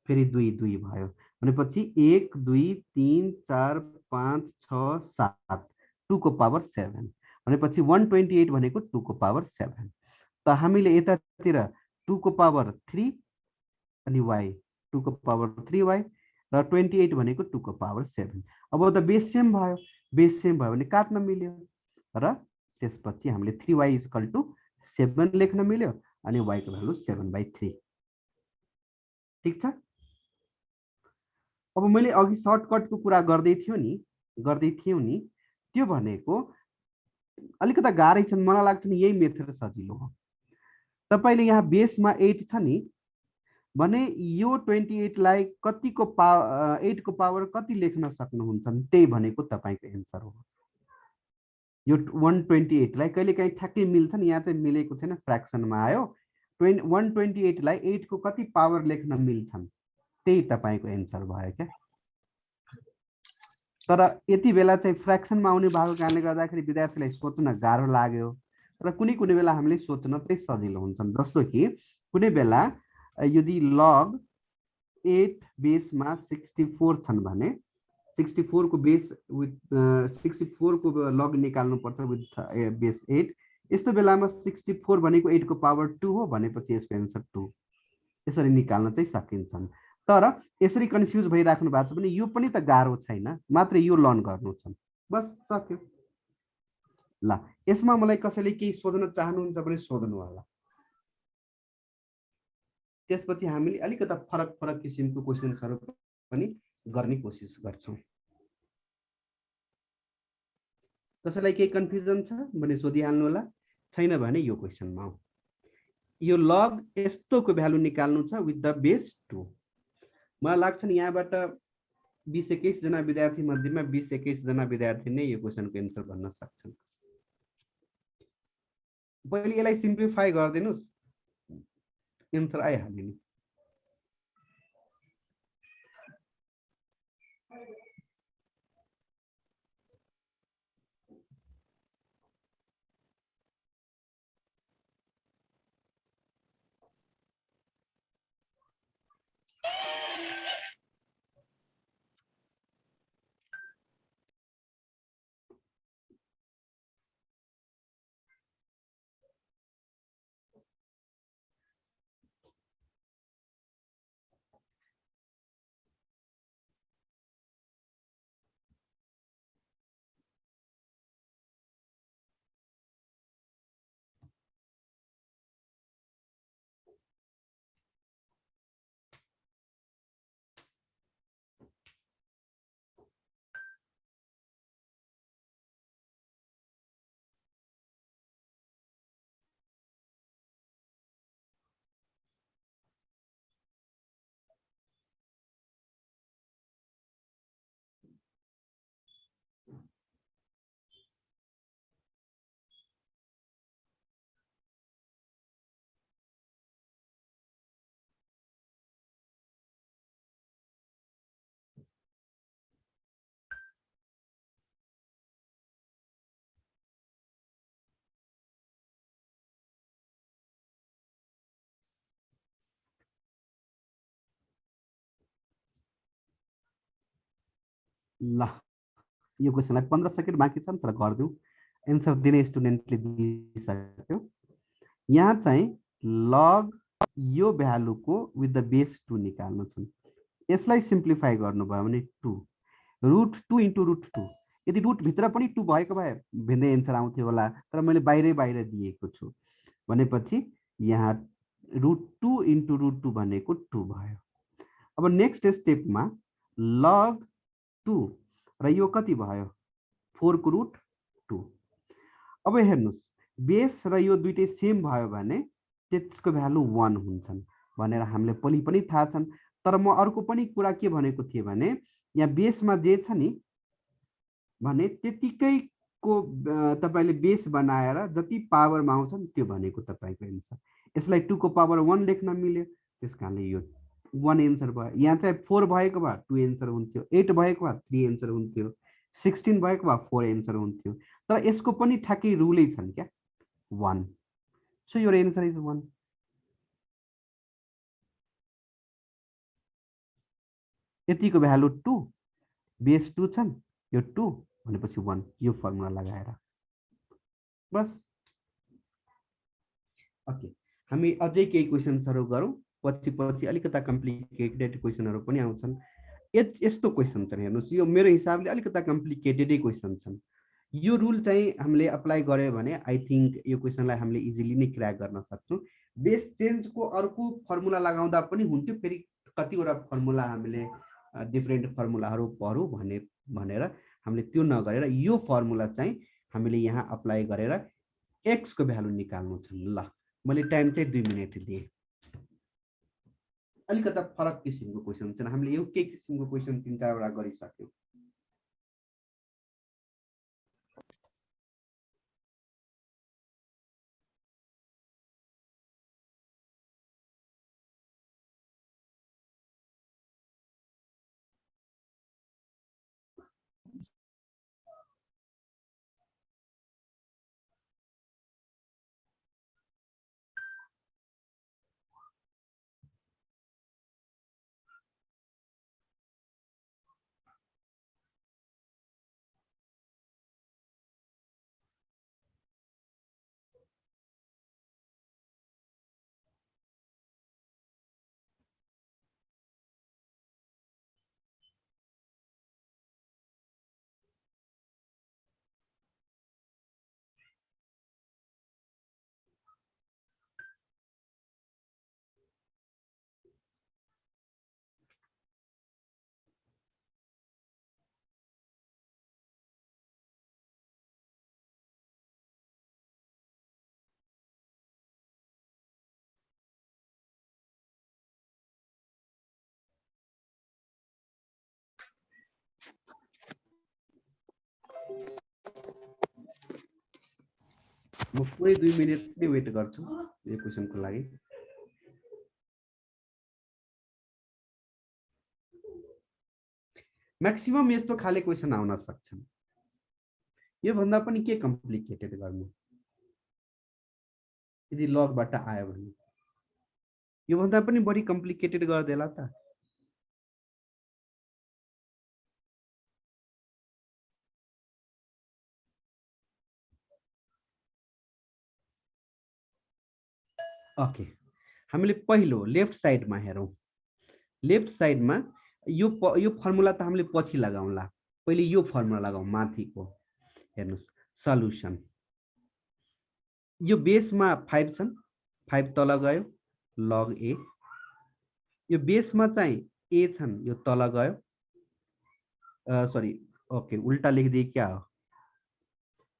फेरि 2 2 भयो भनेपछि 1 2 3 4 5 6 7, 2 को पावर 7 भनेपछि 128 भनेको 2 को पावर 7। त हामीले यतातिर 2 को पावर 3 अनि y 2 को पावर 3y र 28 भनेको 2 को पावर 7। अब त बेस सेम भयो, बेस सेम भयो भने काट्न मिल्यो, र त्यसपछि हामीले 3y इज इक्वल टु 7 लेख्न मिल्यो, अनि y को भ्यालु 7/3। ठिक छ। अब मैले अघि सर्टकटको कुरा गर्दै थियौँ नि, त्यो भनेको अलिकता गाह्रै छन्। मलाई लाग्छ नि यही मेथड सजिलो हो। तपाईँले यहाँ बेसमा 8 छ नि भने यो 28 लाई कतिको 8 को पावर कति लेख्न सक्नुहुन्छ, त्यही भनेको तपाईँको एन्सर हो। यो 128 लाई कहिलेकाहीँ ठ्याक्कै मिल्छ नि, यहाँ चाहिँ मिलेको छैन, फ्र्याक्सनमा आयो। 128 लाई 8 को कति पावर लेख्न मिल्छन्, त्यही तपाईँको एन्सर भयो क्या। तर यति बेला चाहिँ फ्र्याक्सनमा आउने भएको कारणले गर्दाखेरि विद्यार्थीलाई सोच्न गाह्रो लाग्यो। तर कुनै कुनै बेला हामीले सोच्न चाहिँ सजिलो हुन्छ। जस्तो कि कुनै बेला यदि लग 8 बेसमा 64 छन् भने 64 को बेस विथ 64 को लग निकाल्नुपर्छ विथ बेस 8। यस्तो बेलामा 64 भनेको 8 को पावर 2 हो भनेपछि यसको एन्सर 2। यसरी निकाल्न चाहिँ सकिन्छन्। तर यसरी कन्फ्युज भइराख्नु भएको छ भने यो पनि त गाह्रो छैन, मात्र यो लर्न गर्नु छ, बस सक्यो। ल, यसमा मलाई कसैले केही सोध्न चाहनुहुन्छ भने सोध्नु होला। त्यसपछि हामीले अलिकता फरक फरक किसिमको क्वेशन्सहरू पनि गर्ने कोसिस गर्छौँ। कसैलाई केही कन्फ्युजन छ भने सोधिहाल्नु होला, छैन भने यो क्वेशनमा आऊ। यो लग यस्तोको भ्यालु निकाल्नु छ विथ द बेस 2। मलाई लाग्छ नि यहाँबाट 20-21 जना विद्यार्थी मध्येमा 20-21 जना विद्यार्थी नै यो क्वेशनको एन्सर भन्न सक्छन्। पहिले यसलाई सिम्प्लिफाई गरिदिनुस्, एन्सर आइहाल्यो नि। ल यो क्वेसनलाई 15 सेकेन्ड बाँकी छ नि तर गरिदिउँ एन्सर दिने स्टुडेन्टले दिइसक्यो यहाँ चाहिँ लग यो भ्यालुको विथ द बेस 2 निकाल्नु छ यसलाई सिम्प्लिफाई गर्नुभयो भने 2 √2 इन्टु √2 यदि रुटभित्र पनि 2 भएको भए भिन्दै एन्सर आउँथ्यो होला तर मैले बाहिर दिएको छु भनेपछि यहाँ √2 इन्टु √2 भनेको 2 भयो अब नेक्स्ट स्टेपमा लग 2 र यो कति भयो 4 को √2 अब हेर्नुस् बेस र यो दुईटै सेम भयो भने त्यसको भ्यालु 1 हुन्छन् भनेर हामीले पहिले पनि थाहा छन् तर म अर्को पनि कुरा के भनेको थिएँ भने यहाँ बेसमा जे छ नि भने त्यतिकैको तपाईले बेस बनाएर जति पावरमा आउँछ नि त्यो भनेको तपाईको एन्सर यसलाई 2 को पावर 1 लेख्न मिल्यो त्यसकारणले यो 1 एन्सर भयो यहाँ चाहिँ 4 भएको भए 2 एन्सर हुन्थ्यो 8 भएको भए 3 एन्सर हुन्थ्यो 16 भएको भए 4 एन्सर हुन्थ्यो तर यसको पनि ठ्याक्कै रुलै छन् क्या 1 सो योर एन्सर इज 1 यतिको भ्यालु 2 बेस 2 छन् यो 2 भनेपछि 1 यो फर्मुला लगाएर बस ओके हामी अझै केही क्वेशन्सहरु गरौँ पछि अलिकता कम्प्लिकेटेड क्वेशनहरु पनि आउँछन् यस्तो क्वेशन छ हेर्नुस् यो मेरो हिसाबले अलिकता कम्प्लिकेटेडै क्वेशन छन् यो रुल चाहिँ हामीले अप्लाई गर्यो भने आई थिंक यो क्वेशनलाई हामीले इजिली नै क्र्याक गर्न सक्छौं बेस चेन्जको अर्को फर्मुला लगाउँदा पनि हुन्थ्यो फेरि कतिवटा फर्मुला हामीले डिफरेन्ट फर्मुलाहरु पढौं भनेर हामीले त्यो नगरेर यो फर्मुला चाहिँ हामीले यहाँ अप्लाई गरेर x को भ्यालु निकाल्नु छ ल मैले टाइम चाहिँ 2 मिनेट दिए अलिकता फरक किसिमको क्वेशन छ हामीले एउटै किसिमको क्वेशन 3-4 वटा गरिसक्यौं म पुरै 2 मिनेट नै वेट गर्छु यो क्वेशनको लागि म्याक्सिमम यस्तो खाले क्वेशन आउन सक्छन् यो भन्दा पनि के कम्प्लिकेटेड गर्नु यदि लगबाट आयो भने यो भन्दा पनि बढी कम्प्लिकेटेड गर्देला त ओके हामीले पहिलो लेफ्ट साइडमा हेरौं लेफ्ट साइडमा यो फर्मुला त हामीले पछि लगाउँला पहिले यो फर्मुला लगाऊ माथिको हेर्नुस् सल्युसन यो बेसमा 5 छन् 5 तल गयो log a यो बेसमा चाहिँ a छन् यो तल गयो सरी ओके उल्टा लेखिदिए क्या हो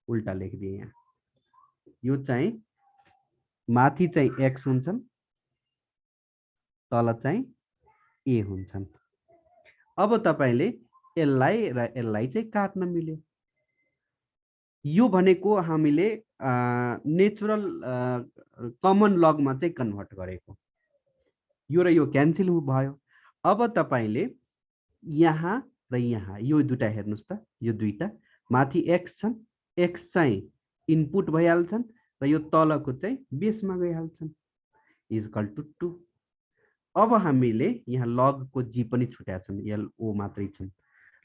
उल्टा लेखिदिए यहाँ यो चाहिँ माथि चाहिँ x हुन्छन् तल चाहिँ a हुन्छन् अब तपाईले यसलाई र यसलाई चाहिँ काट्न मिल्यो यो भनेको हामीले नेचुरल कमन लगमा चाहिँ कन्भर्ट गरेको यो र यो क्यान्सल भयो अब तपाईले यहाँ र यहाँ यो दुटा हेर्नुस् त यो दुईटा माथि x छन् x चाहिँ इनपुट भइहाल्छन् र यो तलको चाहिँ बेसमा गइहाल्छन् इक्वल टु 2 अब हामीले यहाँ लग को g पनि छुट्या छन् l o मात्रै छन्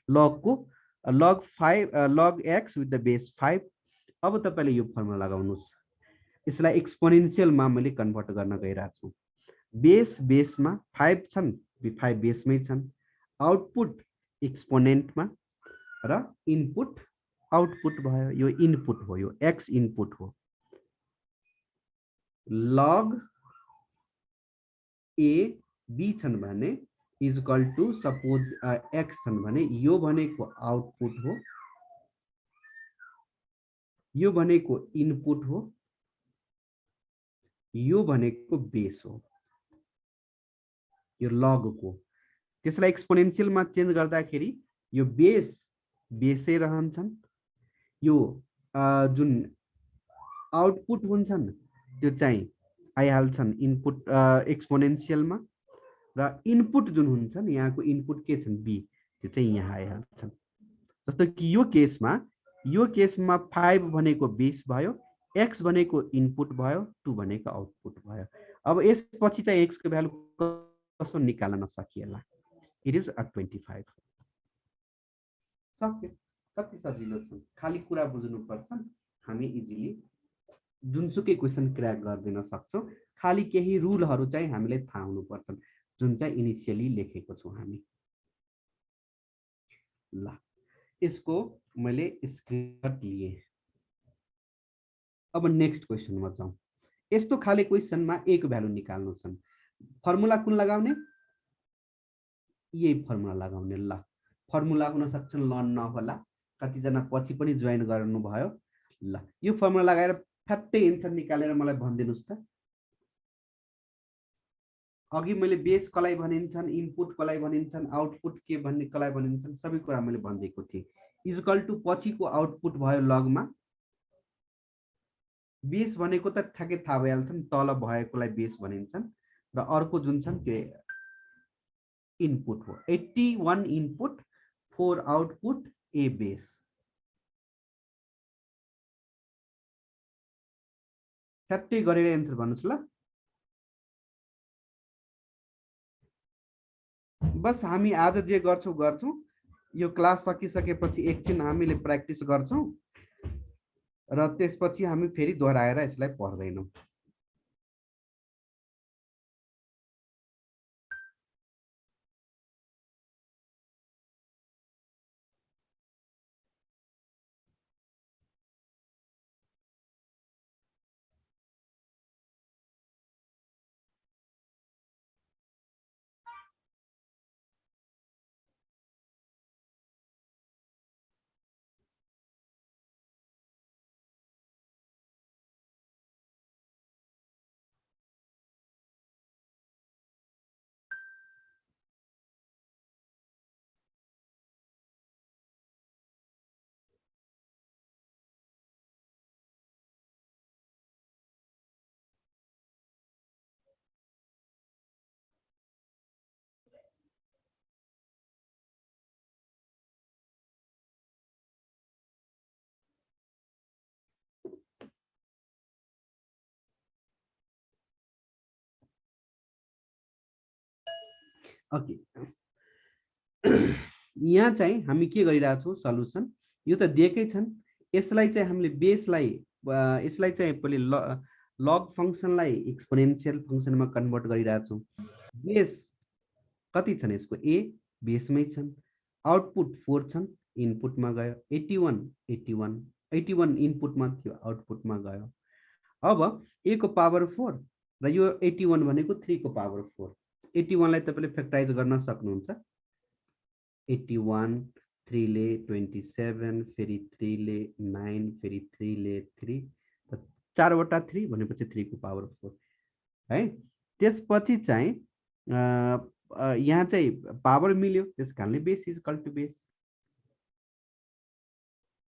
log को log 5 log x with the base 5. अब तपाईले यो फर्मुला लगाउनुस्. यसलाई एक्सपोनेन्शियल मा मैले कन्भर्ट गर्न गइरहेको छु. बेस मा 5 छन्, 5 बेसमै छन्. आउटपुट एक्सपोनेन्ट मा र इनपुट आउटपुट भयो. यो इनपुट हो, यो x इनपुट हो. log a b छन् भने is equal to suppose x छन् भने यो भनेको आउटपुट हो, यो भनेको इनपुट हो, यो भनेको बेस हो. यो log को त्यसलाई एक्सपोनेन्शियल मा चेन्ज गर्दाखेरि यो बेसै रहन्छन्. यो जुन आउटपुट हुन्छन् त्यो चाहिँ आइहाल्छन् इनपुट एक्सपोनेन्शियल मा, र इनपुट जुन हुन्छन् यहाँको इनपुट के छन् b, त्यो चाहिँ यहाँ आइहाल्छन्. जस्तो कि यो केसमा 5 भनेको बेस भयो, x भनेको इनपुट भयो, 2 भनेको आउटपुट भयो. अब यसपछि चाहिँ x को भ्यालु कसो निकाल्न सकिएला. It is 25. सक्यो. कति सजिलो छ, खाली कुरा बुझ्नु पर्छ. हामी इजिली जुनसुकै क्वेशन क्र्याक गर्दिन सक्छौं. खाली केही रुलहरु चाहिँ हामीले थाहा हुनु पर्छ जुन चाहिँ इनिशियली लेखेको छु हामी. ल यसको मैले स्क्रिनशट लिए. अब नेक्स्ट क्वेशनमा जाउँ. यस्तो खाले क्वेशनमा a को भ्यालु निकाल्नु छन्. फर्मुला कुन लगाउने? यही फर्मुला लगाउने. ल फर्मुला हुन सक्छन् लर्न नहोला, कति जना पछि पनि जोइन गर्नु भयो. ल यो फर्मुला लगाएर फ्याट्टै एन्सर निकालेर मलाई भनिदिनुस् त. अघि मैले बेस कलाई भनिन्छन्, इनपुट कलाई भनिन्छन्, आउटपुट के भन्ने कलाई भनिन्छन्, सबै कुरा मैले भन्दिएको थिए. इज इक्वल टु पछिको आउटपुट भयो लगमा. बेस भनेको त ठ्याक्कै थाहा भइहाल्छन्, तल भएकोलाई बेस भनिन्छन् र अर्को जुन छन् त्यो इनपुट हो. 81 इनपुट 4 आउटपुट a बेस. फ्याट्टै गरेर एन्सर भन्नुस् ल. बस हामी आज जे गर्छौं, यो क्लास सकिसकेपछि एकछिन हामीले प्र्याक्टिस गर्छौं र त्यसपछि हामी फेरि दोहोऱ्याएर यसलाई पढ्दैनौं. ओके. यहाँ चाहिँ हामी के गरिरहेका छौं सल्युसन. यो त दिएकै छन्. यसलाई चाहिँ हामीले बेसलाई यसलाई चाहिँ पहिले लग फंक्सनलाई एक्सपोनेन्शियल फंक्सनमा कन्भर्ट गरिरहेका छौं. बेस कति छन् यसको? a बेसमै छन्. आउटपुट 4 छन्, इनपुटमा गयो. 81 इनपुटमा थियो, आउटपुटमा गयो. अब a को पावर 4 र यो 81 भनेको 3 को पावर 4. 81 लाई तपाईले फ्याक्टराइज गर्न सक्नुहुन्छ. 81 3 ले 27, फेरि 3 ले 9, फेरि 3 ले 3, 4 वटा 3 भनेपछि 3 को पावर 4 है. त्यसपछि चाहिँ यहाँ चाहिँ पावर मिल्यो, त्यसकारणले base is equal to base.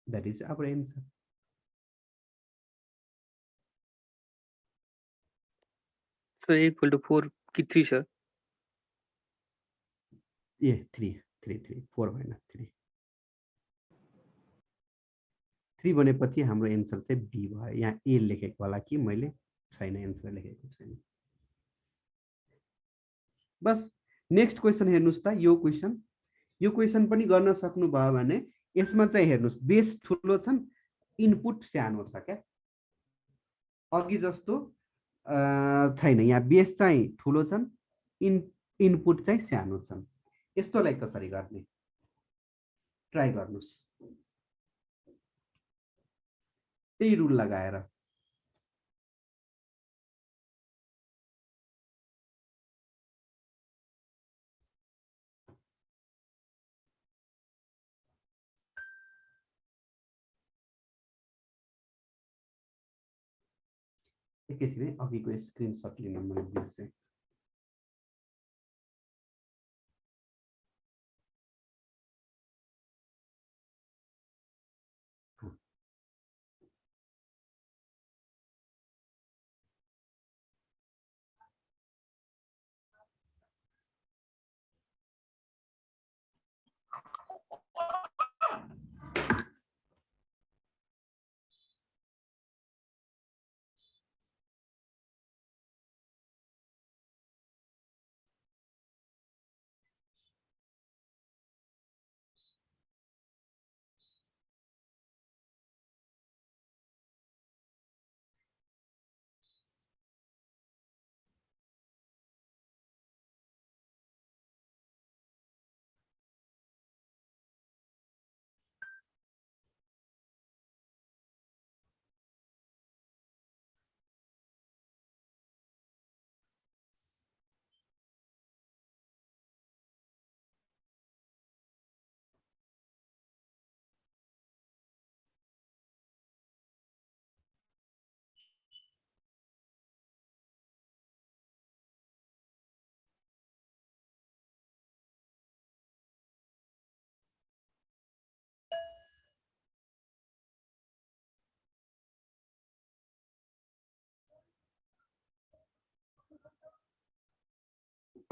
That is our answer. Sir equal to 4 कि 3 सर? ए 3 4 भएन 3 भनेपछि हाम्रो एन्सर चाहिँ बी भयो. यहाँ ए लेखेको होला कि मैले छैन, एन्सर लेखेको छैन. बस नेक्स्ट क्वेशन हेर्नुस् त. यो क्वेशन यो क्वेसन पनि गर्न सक्नुभयो भने यसमा चाहिँ हेर्नुस् बेस ठुलो छन् इनपुट सानो छ क्या अघि जस्तो छैन यहाँ बेस चाहिँ ठुलो छन् इनपुट चाहिँ सानो छन् यस्तोलाई कसरी गर्ने ट्राई गर्नुस् त्यही रुल लगाएर एकैछिन है अघिको स्क्रिनसट लिन मैले बिर्सेँ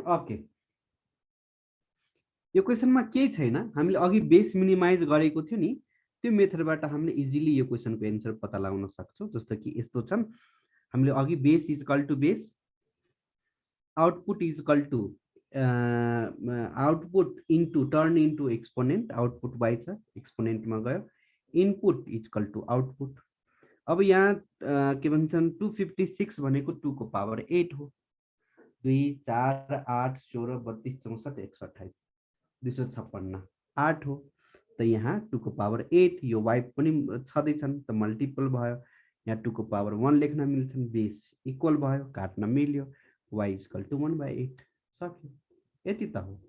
ओके यो क्वेसनमा केही छैन हामीले अघि बेस मिनिमाइज गरेको थियो नि त्यो मेथडबाट हामीले इजिली यो क्वेसनको एन्सर पत्ता लगाउन सक्छौँ जस्तो कि यस्तो छन् हामीले अघि base is equal to base output is equal to output into turn into exponent output y छ एक्सपोनेन्टमा गयो input is equal to output अब यहाँ के भन्छन् 256 भनेको 2 को पावर 8 हो 2 4 8 16 32 64 128 256 8 हो त यहाँ 2 को पावर 8 यो वाइ पनि छँदैछन् त मल्टिपल भयो यहाँ 2 को पावर 1 लेख्न मिल्छन् बेस इक्वल भयो काट्न मिल्यो y इक्वल टु 1/8 सक्यो यति त हो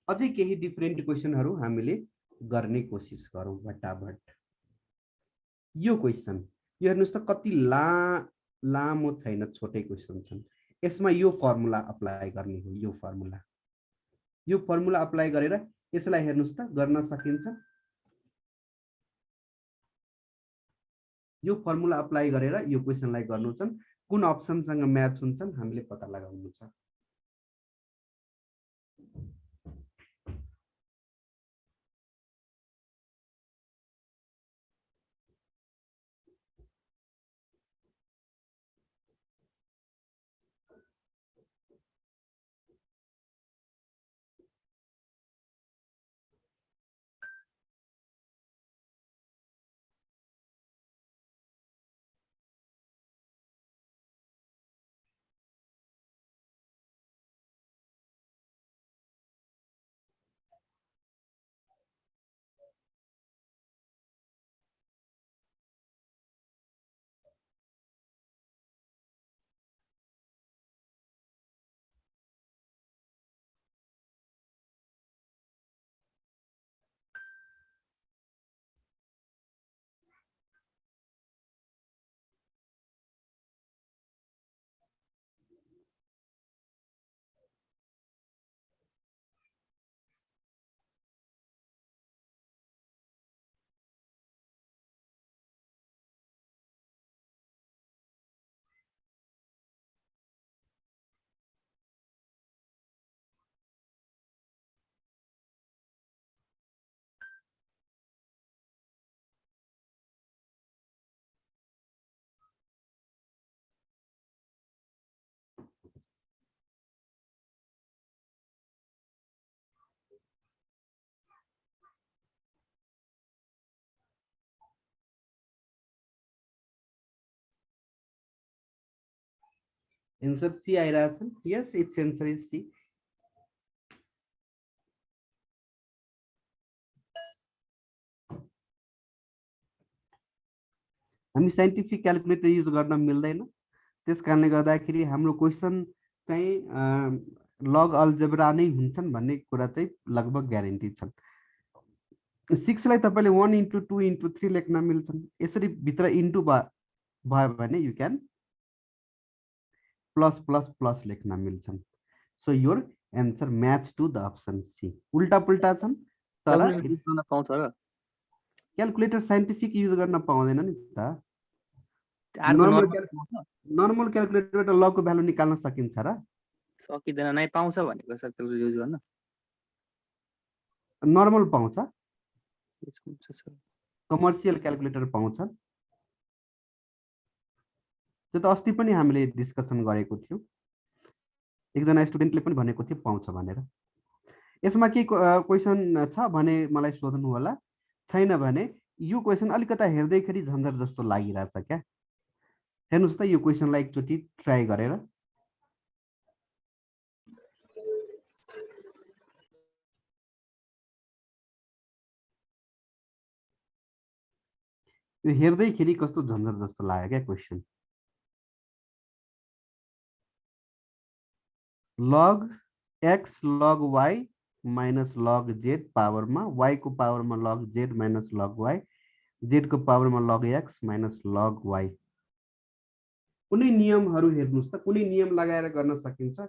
अझै केही डिफरेन्ट क्वेसनहरू हामीले गर्ने कोसिस गरौँ फटाफट यो क्वेसन यो हेर्नुस् त कति लामो छैन छोटै क्वेसन छन् यसमा यो फर्मुला अप्लाई गर्ने हो यो फर्मुला अप्लाई गरेर यसलाई हेर्नुस् त गर्न सकिन्छ यो फर्मुला अप्लाई गरेर यो क्वेसनलाई गर्नु छन् कुन अप्सनसँग म्याच हुन्छन् हामीले पत्ता लगाउनु छ एन्सर सी आइरहेछ। यस, इट्स एन्सर इज सी। हामी साइन्टिफिक क्याल्कुलेटर युज गर्न मिल्दैन, त्यस कारणले गर्दाखेरि हाम्रो क्वेसन चाहिँ लग अल्जेब्रा नै हुन्छन् भन्ने कुरा चाहिँ लगभग ग्यारेन्टी छन्। 6 लाई तपाईँले 1 into 2 into 3 लेख्न मिल्छन्। यसरी भित्र इन्टु भयो भने you can plus plus plus लेख्न मिल्छन्। So your answer match to the option C. उल्टा पुल्टा छन् तर क्याल्कुलेटर युज गर्न पाउँछ र क्याल्कुलेटर साइन्टिफिक युज गर्न पाउँदैन नि त। अर्को नर्मल नर्मल नर्मल क्याल्कुलेटरबाट लगको भ्यालु निकाल्न सकिन्छ र? सकिँदैन, नै पाउँछ भनेको सर क्याल्कुलेटर युज गर्न। नर्मल पाउँछ, त्यसको हुन्छ सर। कमर्सियल क्याल्कुलेटर पाउँछ। त्यो त अस्ति पनि हामीले डिस्कसन गरेको थियौँ, एकजना स्टुडेन्टले पनि भनेको थियो पाउँछ भनेर। यसमा के क्वेसन छ भने मलाई सोध्नु होला, छैन भने यो क्वेसन अलिकता हेर्दैखेरि झन्झट जस्तो लागिरहेछ क्या। हेर्नुहोस् त यो क्वेसनलाई एकचोटि ट्राई गरेर। यो हेर्दैखेरि कस्तो झन्झट जस्तो लाग्यो क्या क्वेसन। लग x log y minus log Z पावरमा, Y को पावरमा लग z minus log Y, Z को पावरमा log x minus log Y. कुनै नियमहरू हेर्नुहोस् त, कुनै नियम लगाएर गर्न सकिन्छ?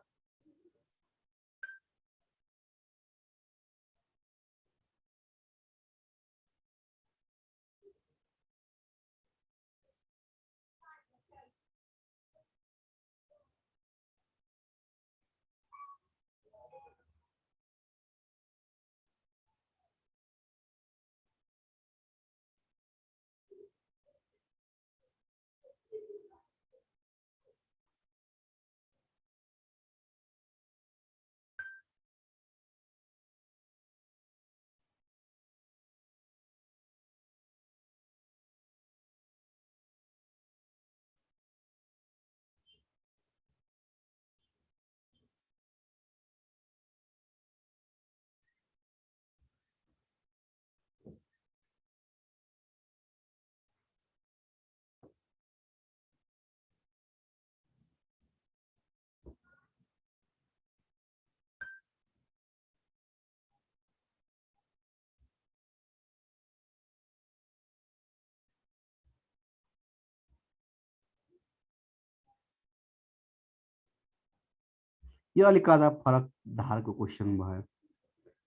यो अलिकता फरक धारको क्वेसन भयो,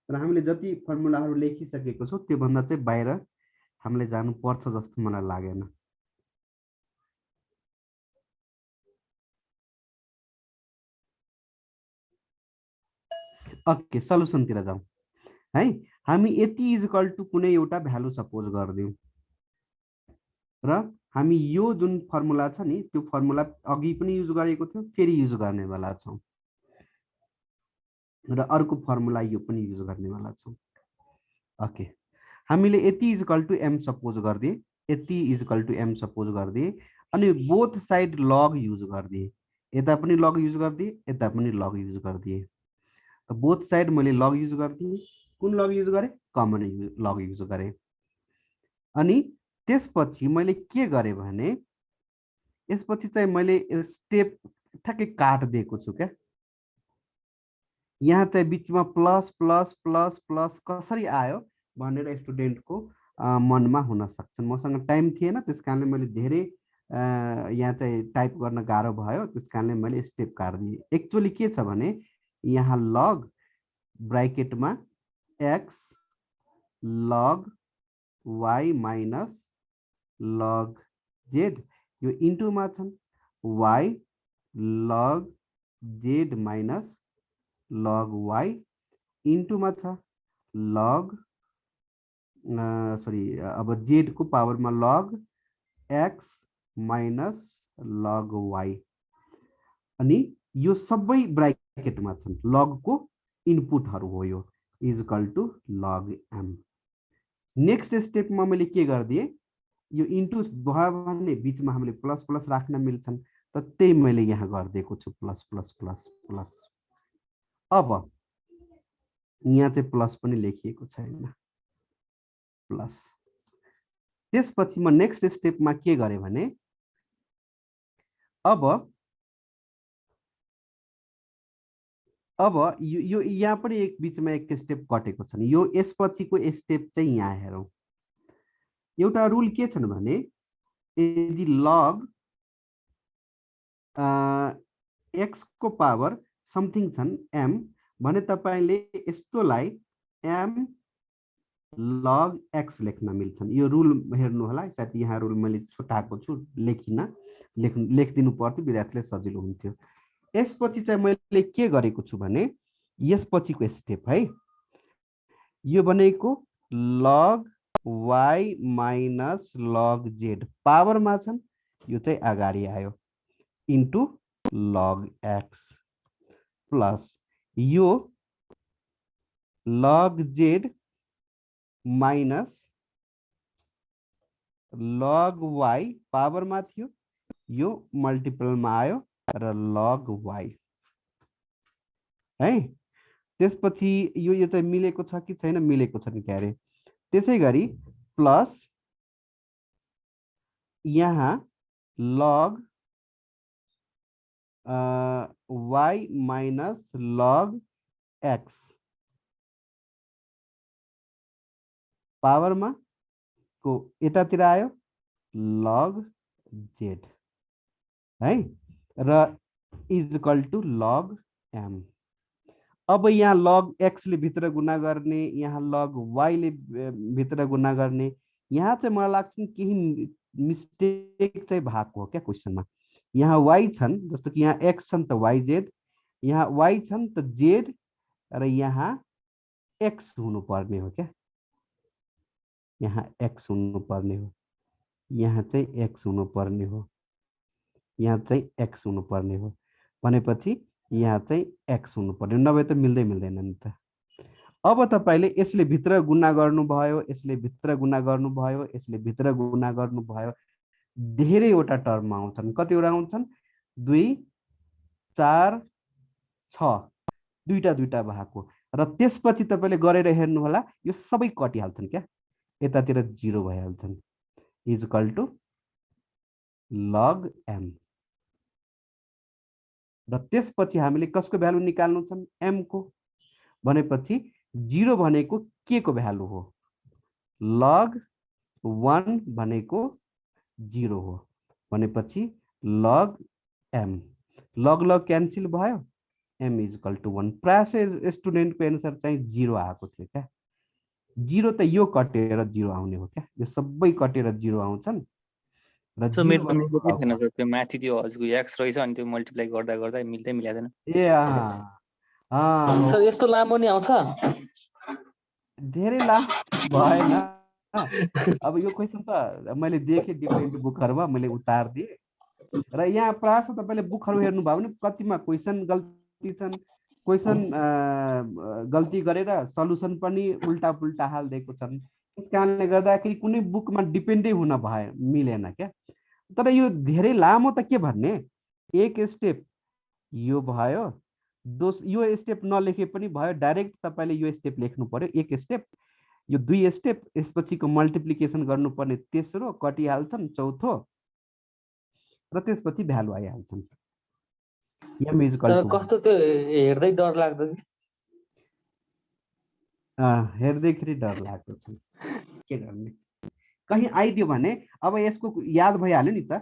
तर हामीले जति फर्मुलाहरू लेखिसकेको छौँ त्योभन्दा चाहिँ बाहिर हामीले जानुपर्छ जस्तो मलाई लागेन। ओके, सल्युसनतिर जाउँ है। हामी यति इजकल टु कुनै एउटा भ्यालु सपोज गरिदिउँ र हामी यो जुन फर्मुला छ नि त्यो फर्मुला अघि पनि युज गरेको थियो, फेरि युज गर्नेवाला छौँ र अर्को फर्मुला यो पनि युज गर्नेवाला छौँ। ओके, हामीले यति इजकल टु एम सपोज गरिदिए, यति इजकल टु एम सपोज गरिदिए अनि बोथ साइड लग युज गरिदिए। यता पनि लग युज गरिदिए, यता पनि लग युज गरिदिए। त बोथ साइड मैले लग युज गरिदिएँ। कुन लग युज गरेँ? कमन लग युज गरेँ। अनि त्यसपछि मैले के गरेँ भने यसपछि चाहिँ मैले स्टेप ठ्याक्कै काटिदिएको छु क्या। यहाँ चाहिँ बिचमा प्लस प्लस प्लस प्लस कसरी आयो भनेर स्टुडेन्टको मनमा हुन सक्छ। मसँग टाइम थिएन, त्यस कारणले मैले धेरै यहाँ चाहिँ टाइप गर्न गाह्रो भयो, त्यस कारणले मैले स्टेप काटिदिएँ। एक्चुअली के छ भने यहाँ लग ब्राकेटमा x log y minus log z, यो इन्टुमा छन् y log z minus log y, इन्टुमा छ लग सरी अब जेड को पावरमा log x minus log y, अनि यो सबै ब्राकेटमा छन्। लगको इनपुटहरू हो यो, is equal to log m. Next स्टेपमा मैले के गरिदिएँ, यो इन्टु भयो भने बिचमा हामीले प्लस प्लस राख्न मिल्छन्, त त्यही मैले यहाँ गरिदिएको छु प्लस प्लस प्लस प्लस। अब यहाँ चाहिँ प्लस पनि लेखिएको छैन प्लस। त्यसपछि म नेक्स्ट स्टेपमा के गरेँ भने अब यो यहाँ पनि एक बिचमा एक स्टेप कटेको छ नि, यो यसपछिको स्टेप चाहिँ यहाँ हेरौँ। एउटा रुल के छन् भने यदि लग एक्स को पावर समथिङ छन् एम भने तपाईले यस्तोलाई एम लग एक्स लेख्न मिल्छन्। यो रुल हेर्नु होला, सायद यहाँ रुल मैले छुटाएको छु, लेखिदिनु पर्थ्यो, विद्यार्थीले सजिलो हुन्थ्यो। यसपछि चाहिँ मैले के गरेको छु भने यसपछिको स्टेप है, यो भनेको लग वाई माइनस लग जेड पावरमा छन्, यो चाहिँ अगाडि आयो इन्टु लग एक्स प्लस यो लग जेड माइनस लग वाई पावरमा थियो, यो मल्टिपलमा आयो र लग वाई है। त्यसपछि यो चाहिँ मिलेको छ कि छैन, मिलेको छ नि के अरे। त्यसै गरी प्लस यहाँ log y minus log x पावरमा को यतातिर आयो लग जेड है र is equal to log m. अब यहाँ लग एक्स ले भित्र गुणा गर्ने, यहाँ लग वाई ले भित्र गुणा गर्ने। यहाँ चाहिँ मलाई लाग्छ केही मिस्टेक चाहिँ भएको हो क्या क्वेसनमा। यहाँ वाई छन्, जस्तो कि यहाँ एक्स छन् त वाई जेड, यहाँ वाई छन् त जेड र यहाँ एक्स हुनुपर्ने हो क्या, यहाँ एक्स हुनुपर्ने हो, यहाँ चाहिँ एक्स हुनुपर्ने हो, यहाँ चाहिँ एक्स हुनुपर्ने हो भनेपछि यहाँ चाहिँ एक्स हुनुपर्ने, नभए त मिल्दैन नि त। अब तपाईले यसले भित्र गुणा गर्नुभयो, यसले भित्र गुणा गर्नुभयो, यसले भित्र गुणा गर्नुभयो, धेरैवटा टर्म आउँछन्। कतिवटा आउँछन् 2 4 6 दुईटा दुईटा भएको र त्यसपछि तपाईले गरेर हेर्नु होला यो सबै कटिहाल्छन् क्या, यतातिर 0 भइहाल्छन् is equal to log m. र त्यसपछि हामीले कसको भ्यालु निकाल्नु छन्, एम को भनेपछि 0 भनेको के को भ्यालु हो, लग 1 भनेको 0 हो भनेपछि लग एम, लग लग क्यान्सिल भयो, एम इज इक्वल टु 1। प्रायः स्टुडेन्टको एन्सर चाहिँ 0 आएको थियो क्या। 0 त यो कटेर 0 आउने हो क्या, यो सबै कटेर 0 आउँछन् र सो 0 मेरो त मिलेकै थिएन सर, त्यो माथि त्यो हजुरको एक्स रहेछ अनि त्यो मल्टिप्लाई गर्दा गर्दा मिल्दैन। ए सर यस्तो लामो नि आउँछ, धेरै लामो भएन। अब यो क्वेसन त मैले देखेँ डिफ्रेन्ट बुकहरुमा, मैले उतार्दिए र यहाँ प्रायः तपाईले बुकहरु हेर्नुभयो भने कतिमा क्वेसन गल्ती छन्, क्वेसन गल्ती गरेर सल्युसन पनि उल्टा पुल्टा हाल्दिएको छन्। त्यस कारणले गर्दाखेरि कुनै बुकमा डिपेन्डै हुन मिलेन क्या। तर यो धेरै लामो त के भन्ने, एक स्टेप यो भयो, यो स्टेप नलेखे पनि भयो, डाइरेक्ट तपाईले यो स्टेप लेख्नु पर्यो, एक स्टेप, यो 2 स्टेप, यसपछिको मल्टिप्लिकेसन गर्नुपर्ने तेस्रो कटिहाल्छन्, चौथो र त्यसपछि भ्यालु आइहाल्छन्। एम इज इक्वल टु कस्तो त्यो हेर्दै डर लाग्दो कि हेर्दैखेरि डर लाग्दो छ, के गर्ने। कहीँ आइदियो भने अब यसको याद भइहाल्यो नि त,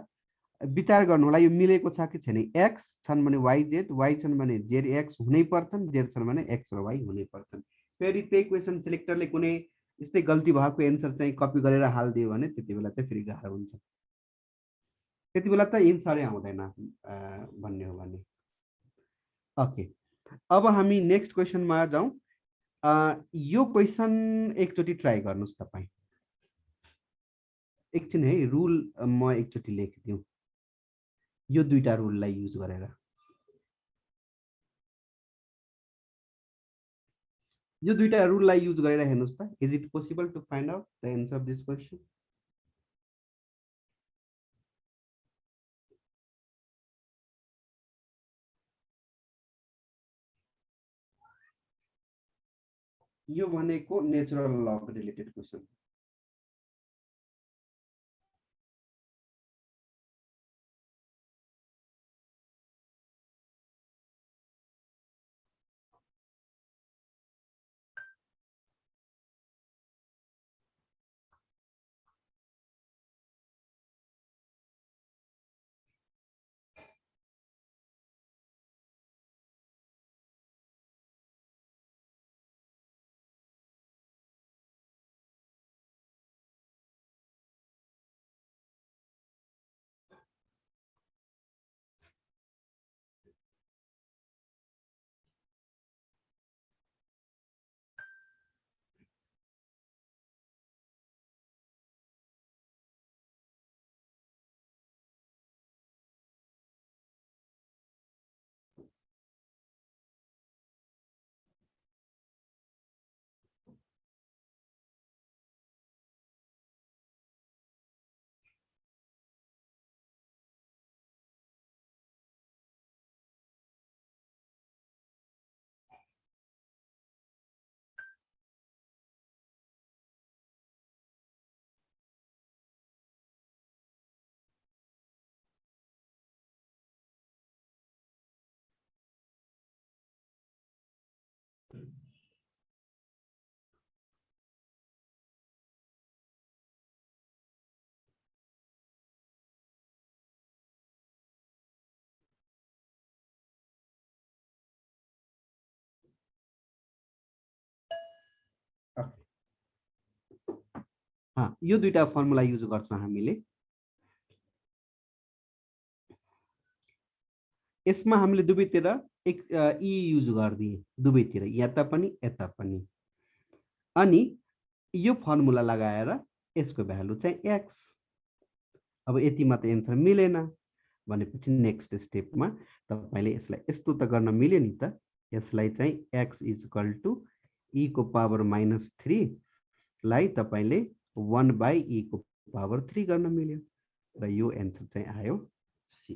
विचार गर्नु होला यो मिलेको छ कि छैन। एक्स छन् भने वाई जेड, वाई छन् भने जेड एक्स हुनै पर्छन्, जेड छन् भने एक्स र वाई हुनै पर्छन्। फेरि त्यही क्वेसन सिलेक्टरले कुनै यस्तै गल्ती भएको एन्सर चाहिँ कपी गरेर हालिदियो भने त्यति बेला चाहिँ फेरि गाह्रो हुन्छ, त्यति बेला त एन्सरै आउँदैन भन्ने हो भने। ओके, अब हामी नेक्स्ट क्वेसनमा जाउँ। यो क्वेसन एकचोटि ट्राई गर्नुहोस् तपाईँ, एकछिन है, रुल म एकचोटि लेखिदिउँ यो दुईटा रुललाई युज गरेर। यो दुईटा रुललाई युज गरेर हेर्नुहोस् त, is it possible to find out the answer of this question. यो भनेको नेचुरल लग रिलेटेड क्वेसन। यो दुईटा फर्मुला युज गर्छौं हामीले। यसमा हामीले दुवैतिर एक ई युज गर्दिए, दुवैतिर यता पनि यता पनि। अनि यो फर्मुला लगाएर यसको भ्यालु चाहिँ x। अब यतिमा त एन्सर मिलेन भनेपछि नेक्स्ट स्टेपमा तपाईले यसलाई यस्तो त गर्न मिल्यो नि त। यसलाई चाहिँ x = e को पावर -3 लाई तपाईले 1/e को पावर 3 गर्न मिल्यो र यो एन्सर चाहिँ आयो सी।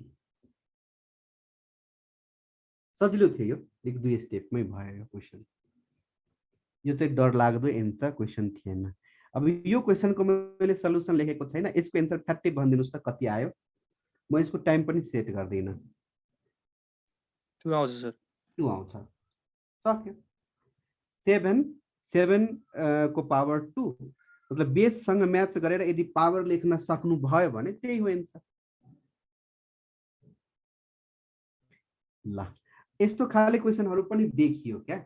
सजिलो थियो यो, एक दुई स्टेपमै भयो यो क्वेसन। यो चाहिँ डर लाग्दो एन्सर क्वेसन थिएन। अब यो क्वेसनको मैले सल्युसन लेखेको छैन, यसको एन्सर फ्याट्टै भनिदिनुस् त कति आयो। म यसको टाइम पनि सेट गर्दिन। 2 आउँछ सर। 2 आउँछ। सक्यो। 7 को पावर 2 मतलब बेससँग म्याच गरेर यदि पावर लेख्न सक्नु भयो भने त्यही हो एन्सर। ल यस्तो खाले क्वेसनहरु पनि देखियो क्या।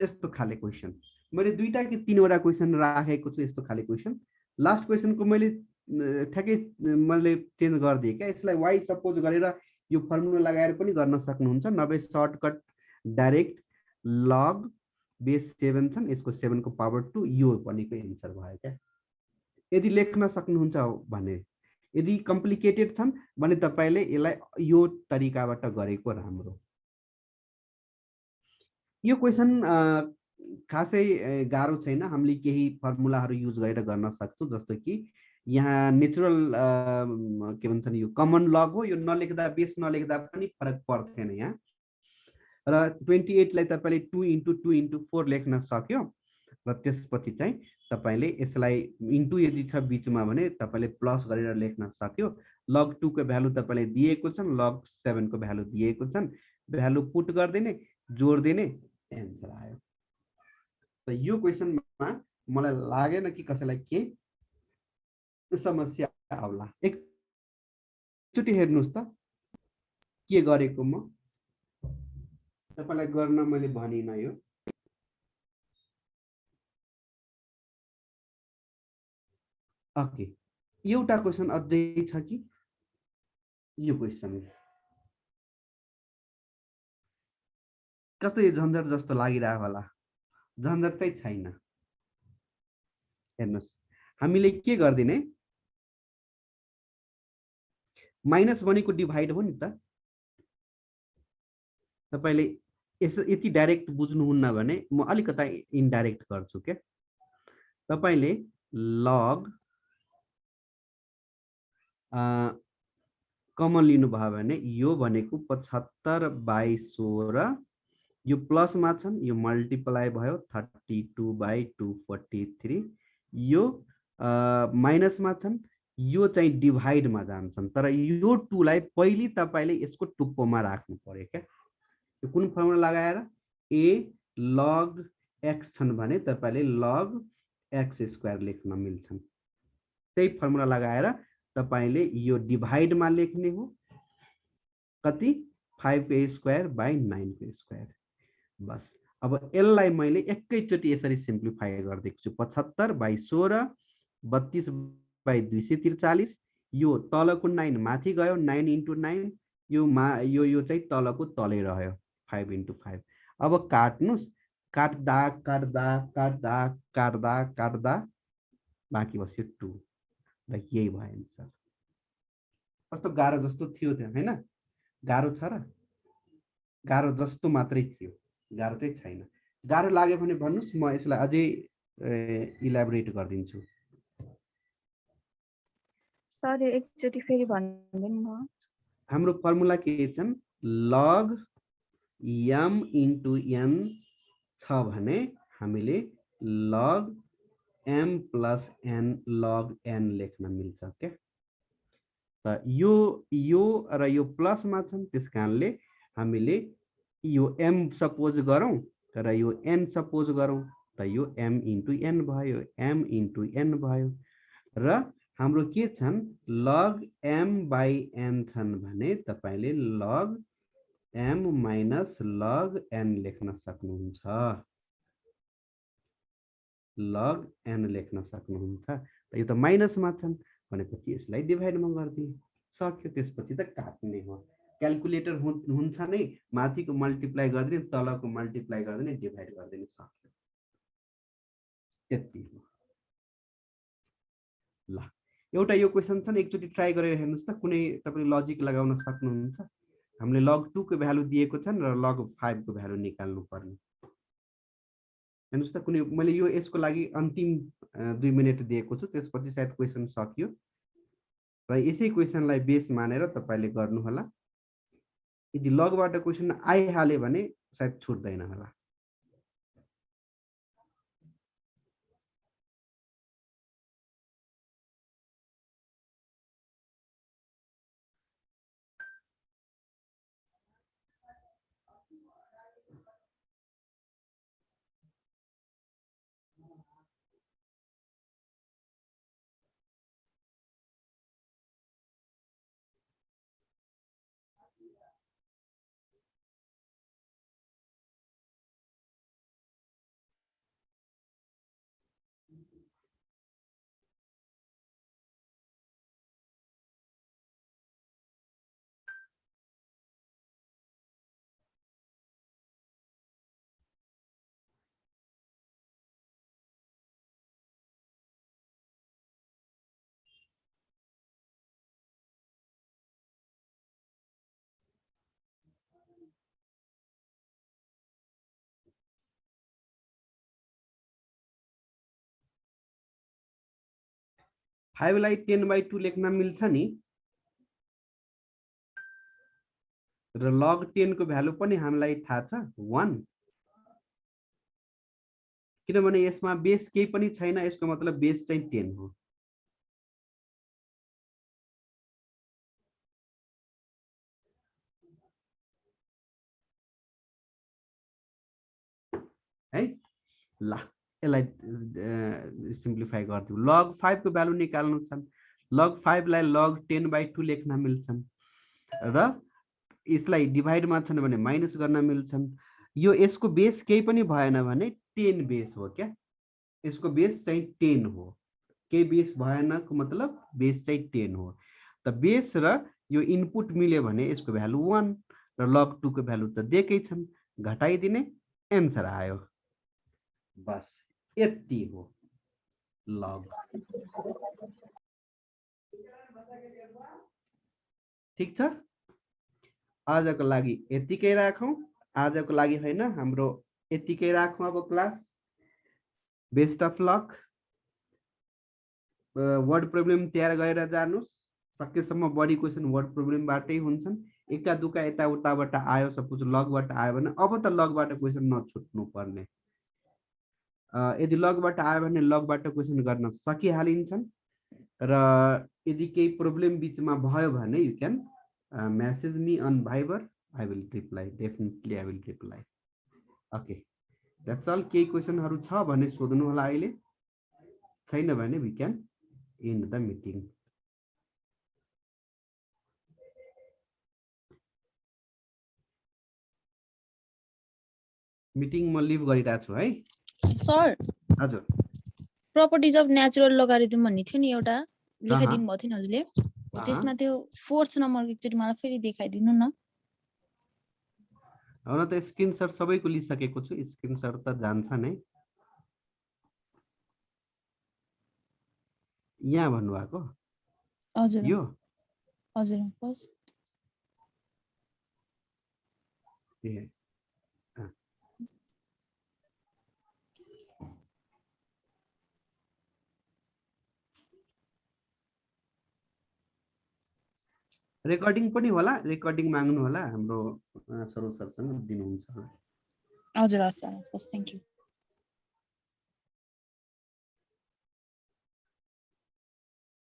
यस्तो खाले क्वेसन मैले दुईटा कि तीनवटा क्वेसन राखेको छु। यस्तो खाले क्वेसन लास्ट क्वेसनको मैले ठ्याक्कै मैले चेन्ज गर्दिए क्या। यसलाई y सपोज गरेर यो फर्मुला लगाएर पनि गर्न सक्नुहुन्छ, नभए सर्टकट डाइरेक्ट log बेस 7 छन्, यसको 7 को पावर 2 यो भनेको एन्सर भयो क्या। यदि लेख्न सक्नुहुन्छ भने, यदि कम्प्लिकेटेड छन् भने तपाईले यसलाई यो तरिकाबाट गरेको राम्रो। यो क्वेसन खासै गाह्रो छैन। हामीले केही फर्मुलाहरू युज गरेर गर्न सक्छौं, जस्तो कि यहाँ नेचुरल के भन्छन् यो कमन लग हो। यो नलेख्दा बेस नलेख्दा पनि फरक पर्दैन यहाँ। र 28 लाई तपाईले 2 * 2 * 4 लेख्न सक्यो र त्यसपछि चाहिँ तपाईले यसलाई इन्टु यदि छ बीचमा भने तपाईले प्लस गरेर लेख्न सक्यो। log 2 को भ्यालु तपाईले दिएको छन्, log 7 को भ्यालु दिएको छन्, भ्यालु पुट गर्दिने, जोड दिने, एन्सर आयो। त यो क्वेसनमा मलाई लागेन कि कसैलाई के समस्या आउला। एकचोटी हेर्नुस् त के गरेको म तपाईलाई गर्न मैले भनिन यो। ओके, एउटा क्वेसन अझै छ कि यो क्वेसन कस्तो झन्झट जस्तो लागिरहेको होला। झन्झट चाहिँ छैन। हेर्नुस्, हामीले के गर्दिने, माइनस भनेको डिभाइड हो नि त। तपाईले यति डाइरेक्ट बुझ्नुहुन्न भने म अलिकता इनडाइरेक्ट गर्छु के। तपाईले log कमन लिनु भयो भने यो भनेको 75/16 यो प्लसमा छन्, यो मल्टिप्लाई भयो 32/243, यो माइनसमा छन्, यो चाहिँ डिभाइडमा जान्छन्। तर यो 2 लाई पहिले तपाईले यसको टुप्पोमा राख्नु पर्यो क्या। यो कुन फर्मुला लगाएर a log x छन् भने तपाईले log x² लेख्न मिल्छन्। त्यही फर्मुला लगाएर तपाईले यो डिभाइडमा लेख्ने हो, कति 5a²/9 बस। अब यसलाई मैले एकैचोटि यसरी सिम्प्लिफाई गरिदिएको छु। 75/16 32/243, यो तलको 9 माथि गयो, 9 × 9, यो चाहिँ तलको तलै रह्यो 5 × 5। अब काट्नुस्, काट्दा काट्दा काट्दा काट्दा काट्दा बाँकी बस्यो 2 र यही भयो आन्सर। कस्तो गाह्रो जस्तो थियो त्यो हैन? गाह्रो छ र? गाह्रो जस्तो मात्रै थियो, गाह्रो चाहिँ छैन। गाह्रो लाग्यो भने भन्नुस्, म यसलाई अझै इलाबोरेट गरिदिन्छु। सर एकचोटि फेरि भनिदिनु न। हाम्रो फर्मुला के छन्? log m × n छ भने हामीले log m + n log n लेख्न मिल्छ क्या। त यो र यो प्लसमा छन्, त्यस कारणले हामीले यो m सपोज गरौँ र यो n सपोज गरौँ, त यो m × n भयो, m × n भयो। र हाम्रो के छन्? log m/n छन् भने तपाईले log m - log n लेख्न सक्नुहुन्छ। log n लेख्न सक्नुहुन्छ। त यो त माइनसमा छन् भनेपछि यसलाई डिभाइडमा गरिदिए सक्यो। त्यसपछि त काट्ने हो। क्याल्कुलेटर हुन्छ नै, माथिको मल्टिप्लाई गरिदिने, तलको मल्टिप्लाई गरिदिने, डिभाइड गरिदिने, सक्यो। त्यति हो। ल एउटा यो क्वेशन छ नि, एकचोटि ट्राई गरेर हेर्नुस् त, कुनै तपाईले लजिक लगाउन सक्नुहुन्छ। हामीले log 2 को भ्यालु दिएको छन् र log 5 को भ्यालु निकाल्नु पर्ने। हेर्नुस् त, कुनै मैले यो यसको लागि अन्तिम 2 मिनेट दिएको छु, त्यसपछि सायद क्वेशन सकियो र यसै क्वेशनलाई बेस मानेर तपाईले गर्नु होला। यदि लगबाट क्वेशन आइहाल्यो भने सायद छुट्दैन होला। फाइभलाई 10/2 लेख्न मिल्छ नि, र log 10 को भ्यालु पनि हामीलाई थाहा छ 1, किनभने यसमा बेस केही पनि छैन, यसको मतलब बेस चाहिँ 10 हो। है ल यसलाई सिम्प्लिफाई गरिदिउँ। log 5 को भ्यालु निकाल्नु छन्, log 5 लाई log 10/2 लेख्न मिल्छन् र यसलाई डिभाइडमा छन् भने माइनस गर्न मिल्छन्। यो यसको बेस केही पनि भएन भने 10 बेस हो क्या, यसको बेस चाहिँ 10 हो। केही बेस भएनको मतलब बेस चाहिँ 10 हो। त बेस र यो इनपुट मिल्यो भने यसको भ्यालु 1 र log 2 को भ्यालु त दिएकै छन्, घटाइदिने, एन्सर आयो। बस यति हो log। ठीक छ, आजको लागि यतिकै राखौं। आजको लागि होइन, हाम्रो यतिकै राखौं अब class. Best of lock. Word problem तयार गरेर जानुस्। सकेसम्म बढी क्वेशन वर्ड प्रब्लमबाटै हुन्छन्। एका दुका यताउताबाट आयो, सपोज लगबाट आयो भने अब त लगबाट क्वेसन नछुट्नु पर्ने। यदि लगबाट आयो भने लगबाट क्वेसन गर्न सकिहालिन्छन्। र यदि केही प्रब्लम बिचमा भयो भने you can message me on Viber, I will reply, definitely I will reply. Okay, that's all. केही क्वेसनहरू छ भने सोध्नु होला अहिले, छैन भने we can end the meeting. Meeting म लिभ गरिरहेको छु है। सर हजुर, प्रपर्टिज अफ नेचुरल लोगारिथम भन्ने थियो नि एउटा, लेखाइदिनु भएको थियो नि हजुरले, त्यसमा त्यो 4th नम्बरको एकचोटि मलाई फेरि देखाइदिनु न। हुन त स्क्रिनसट सबैको लिइसकेको छु, स्क्रिनसट त जान्छ नै। यहाँ भन्नुभएको हजुर यो हजुर फर्स्ट रेकर्डिङ पनि होला, रेकर्डिङ माग्नु होला, हाम्रो सरोज सरसँग दिनुहुन्छ होला। हजुर हस् थ्यांक यू।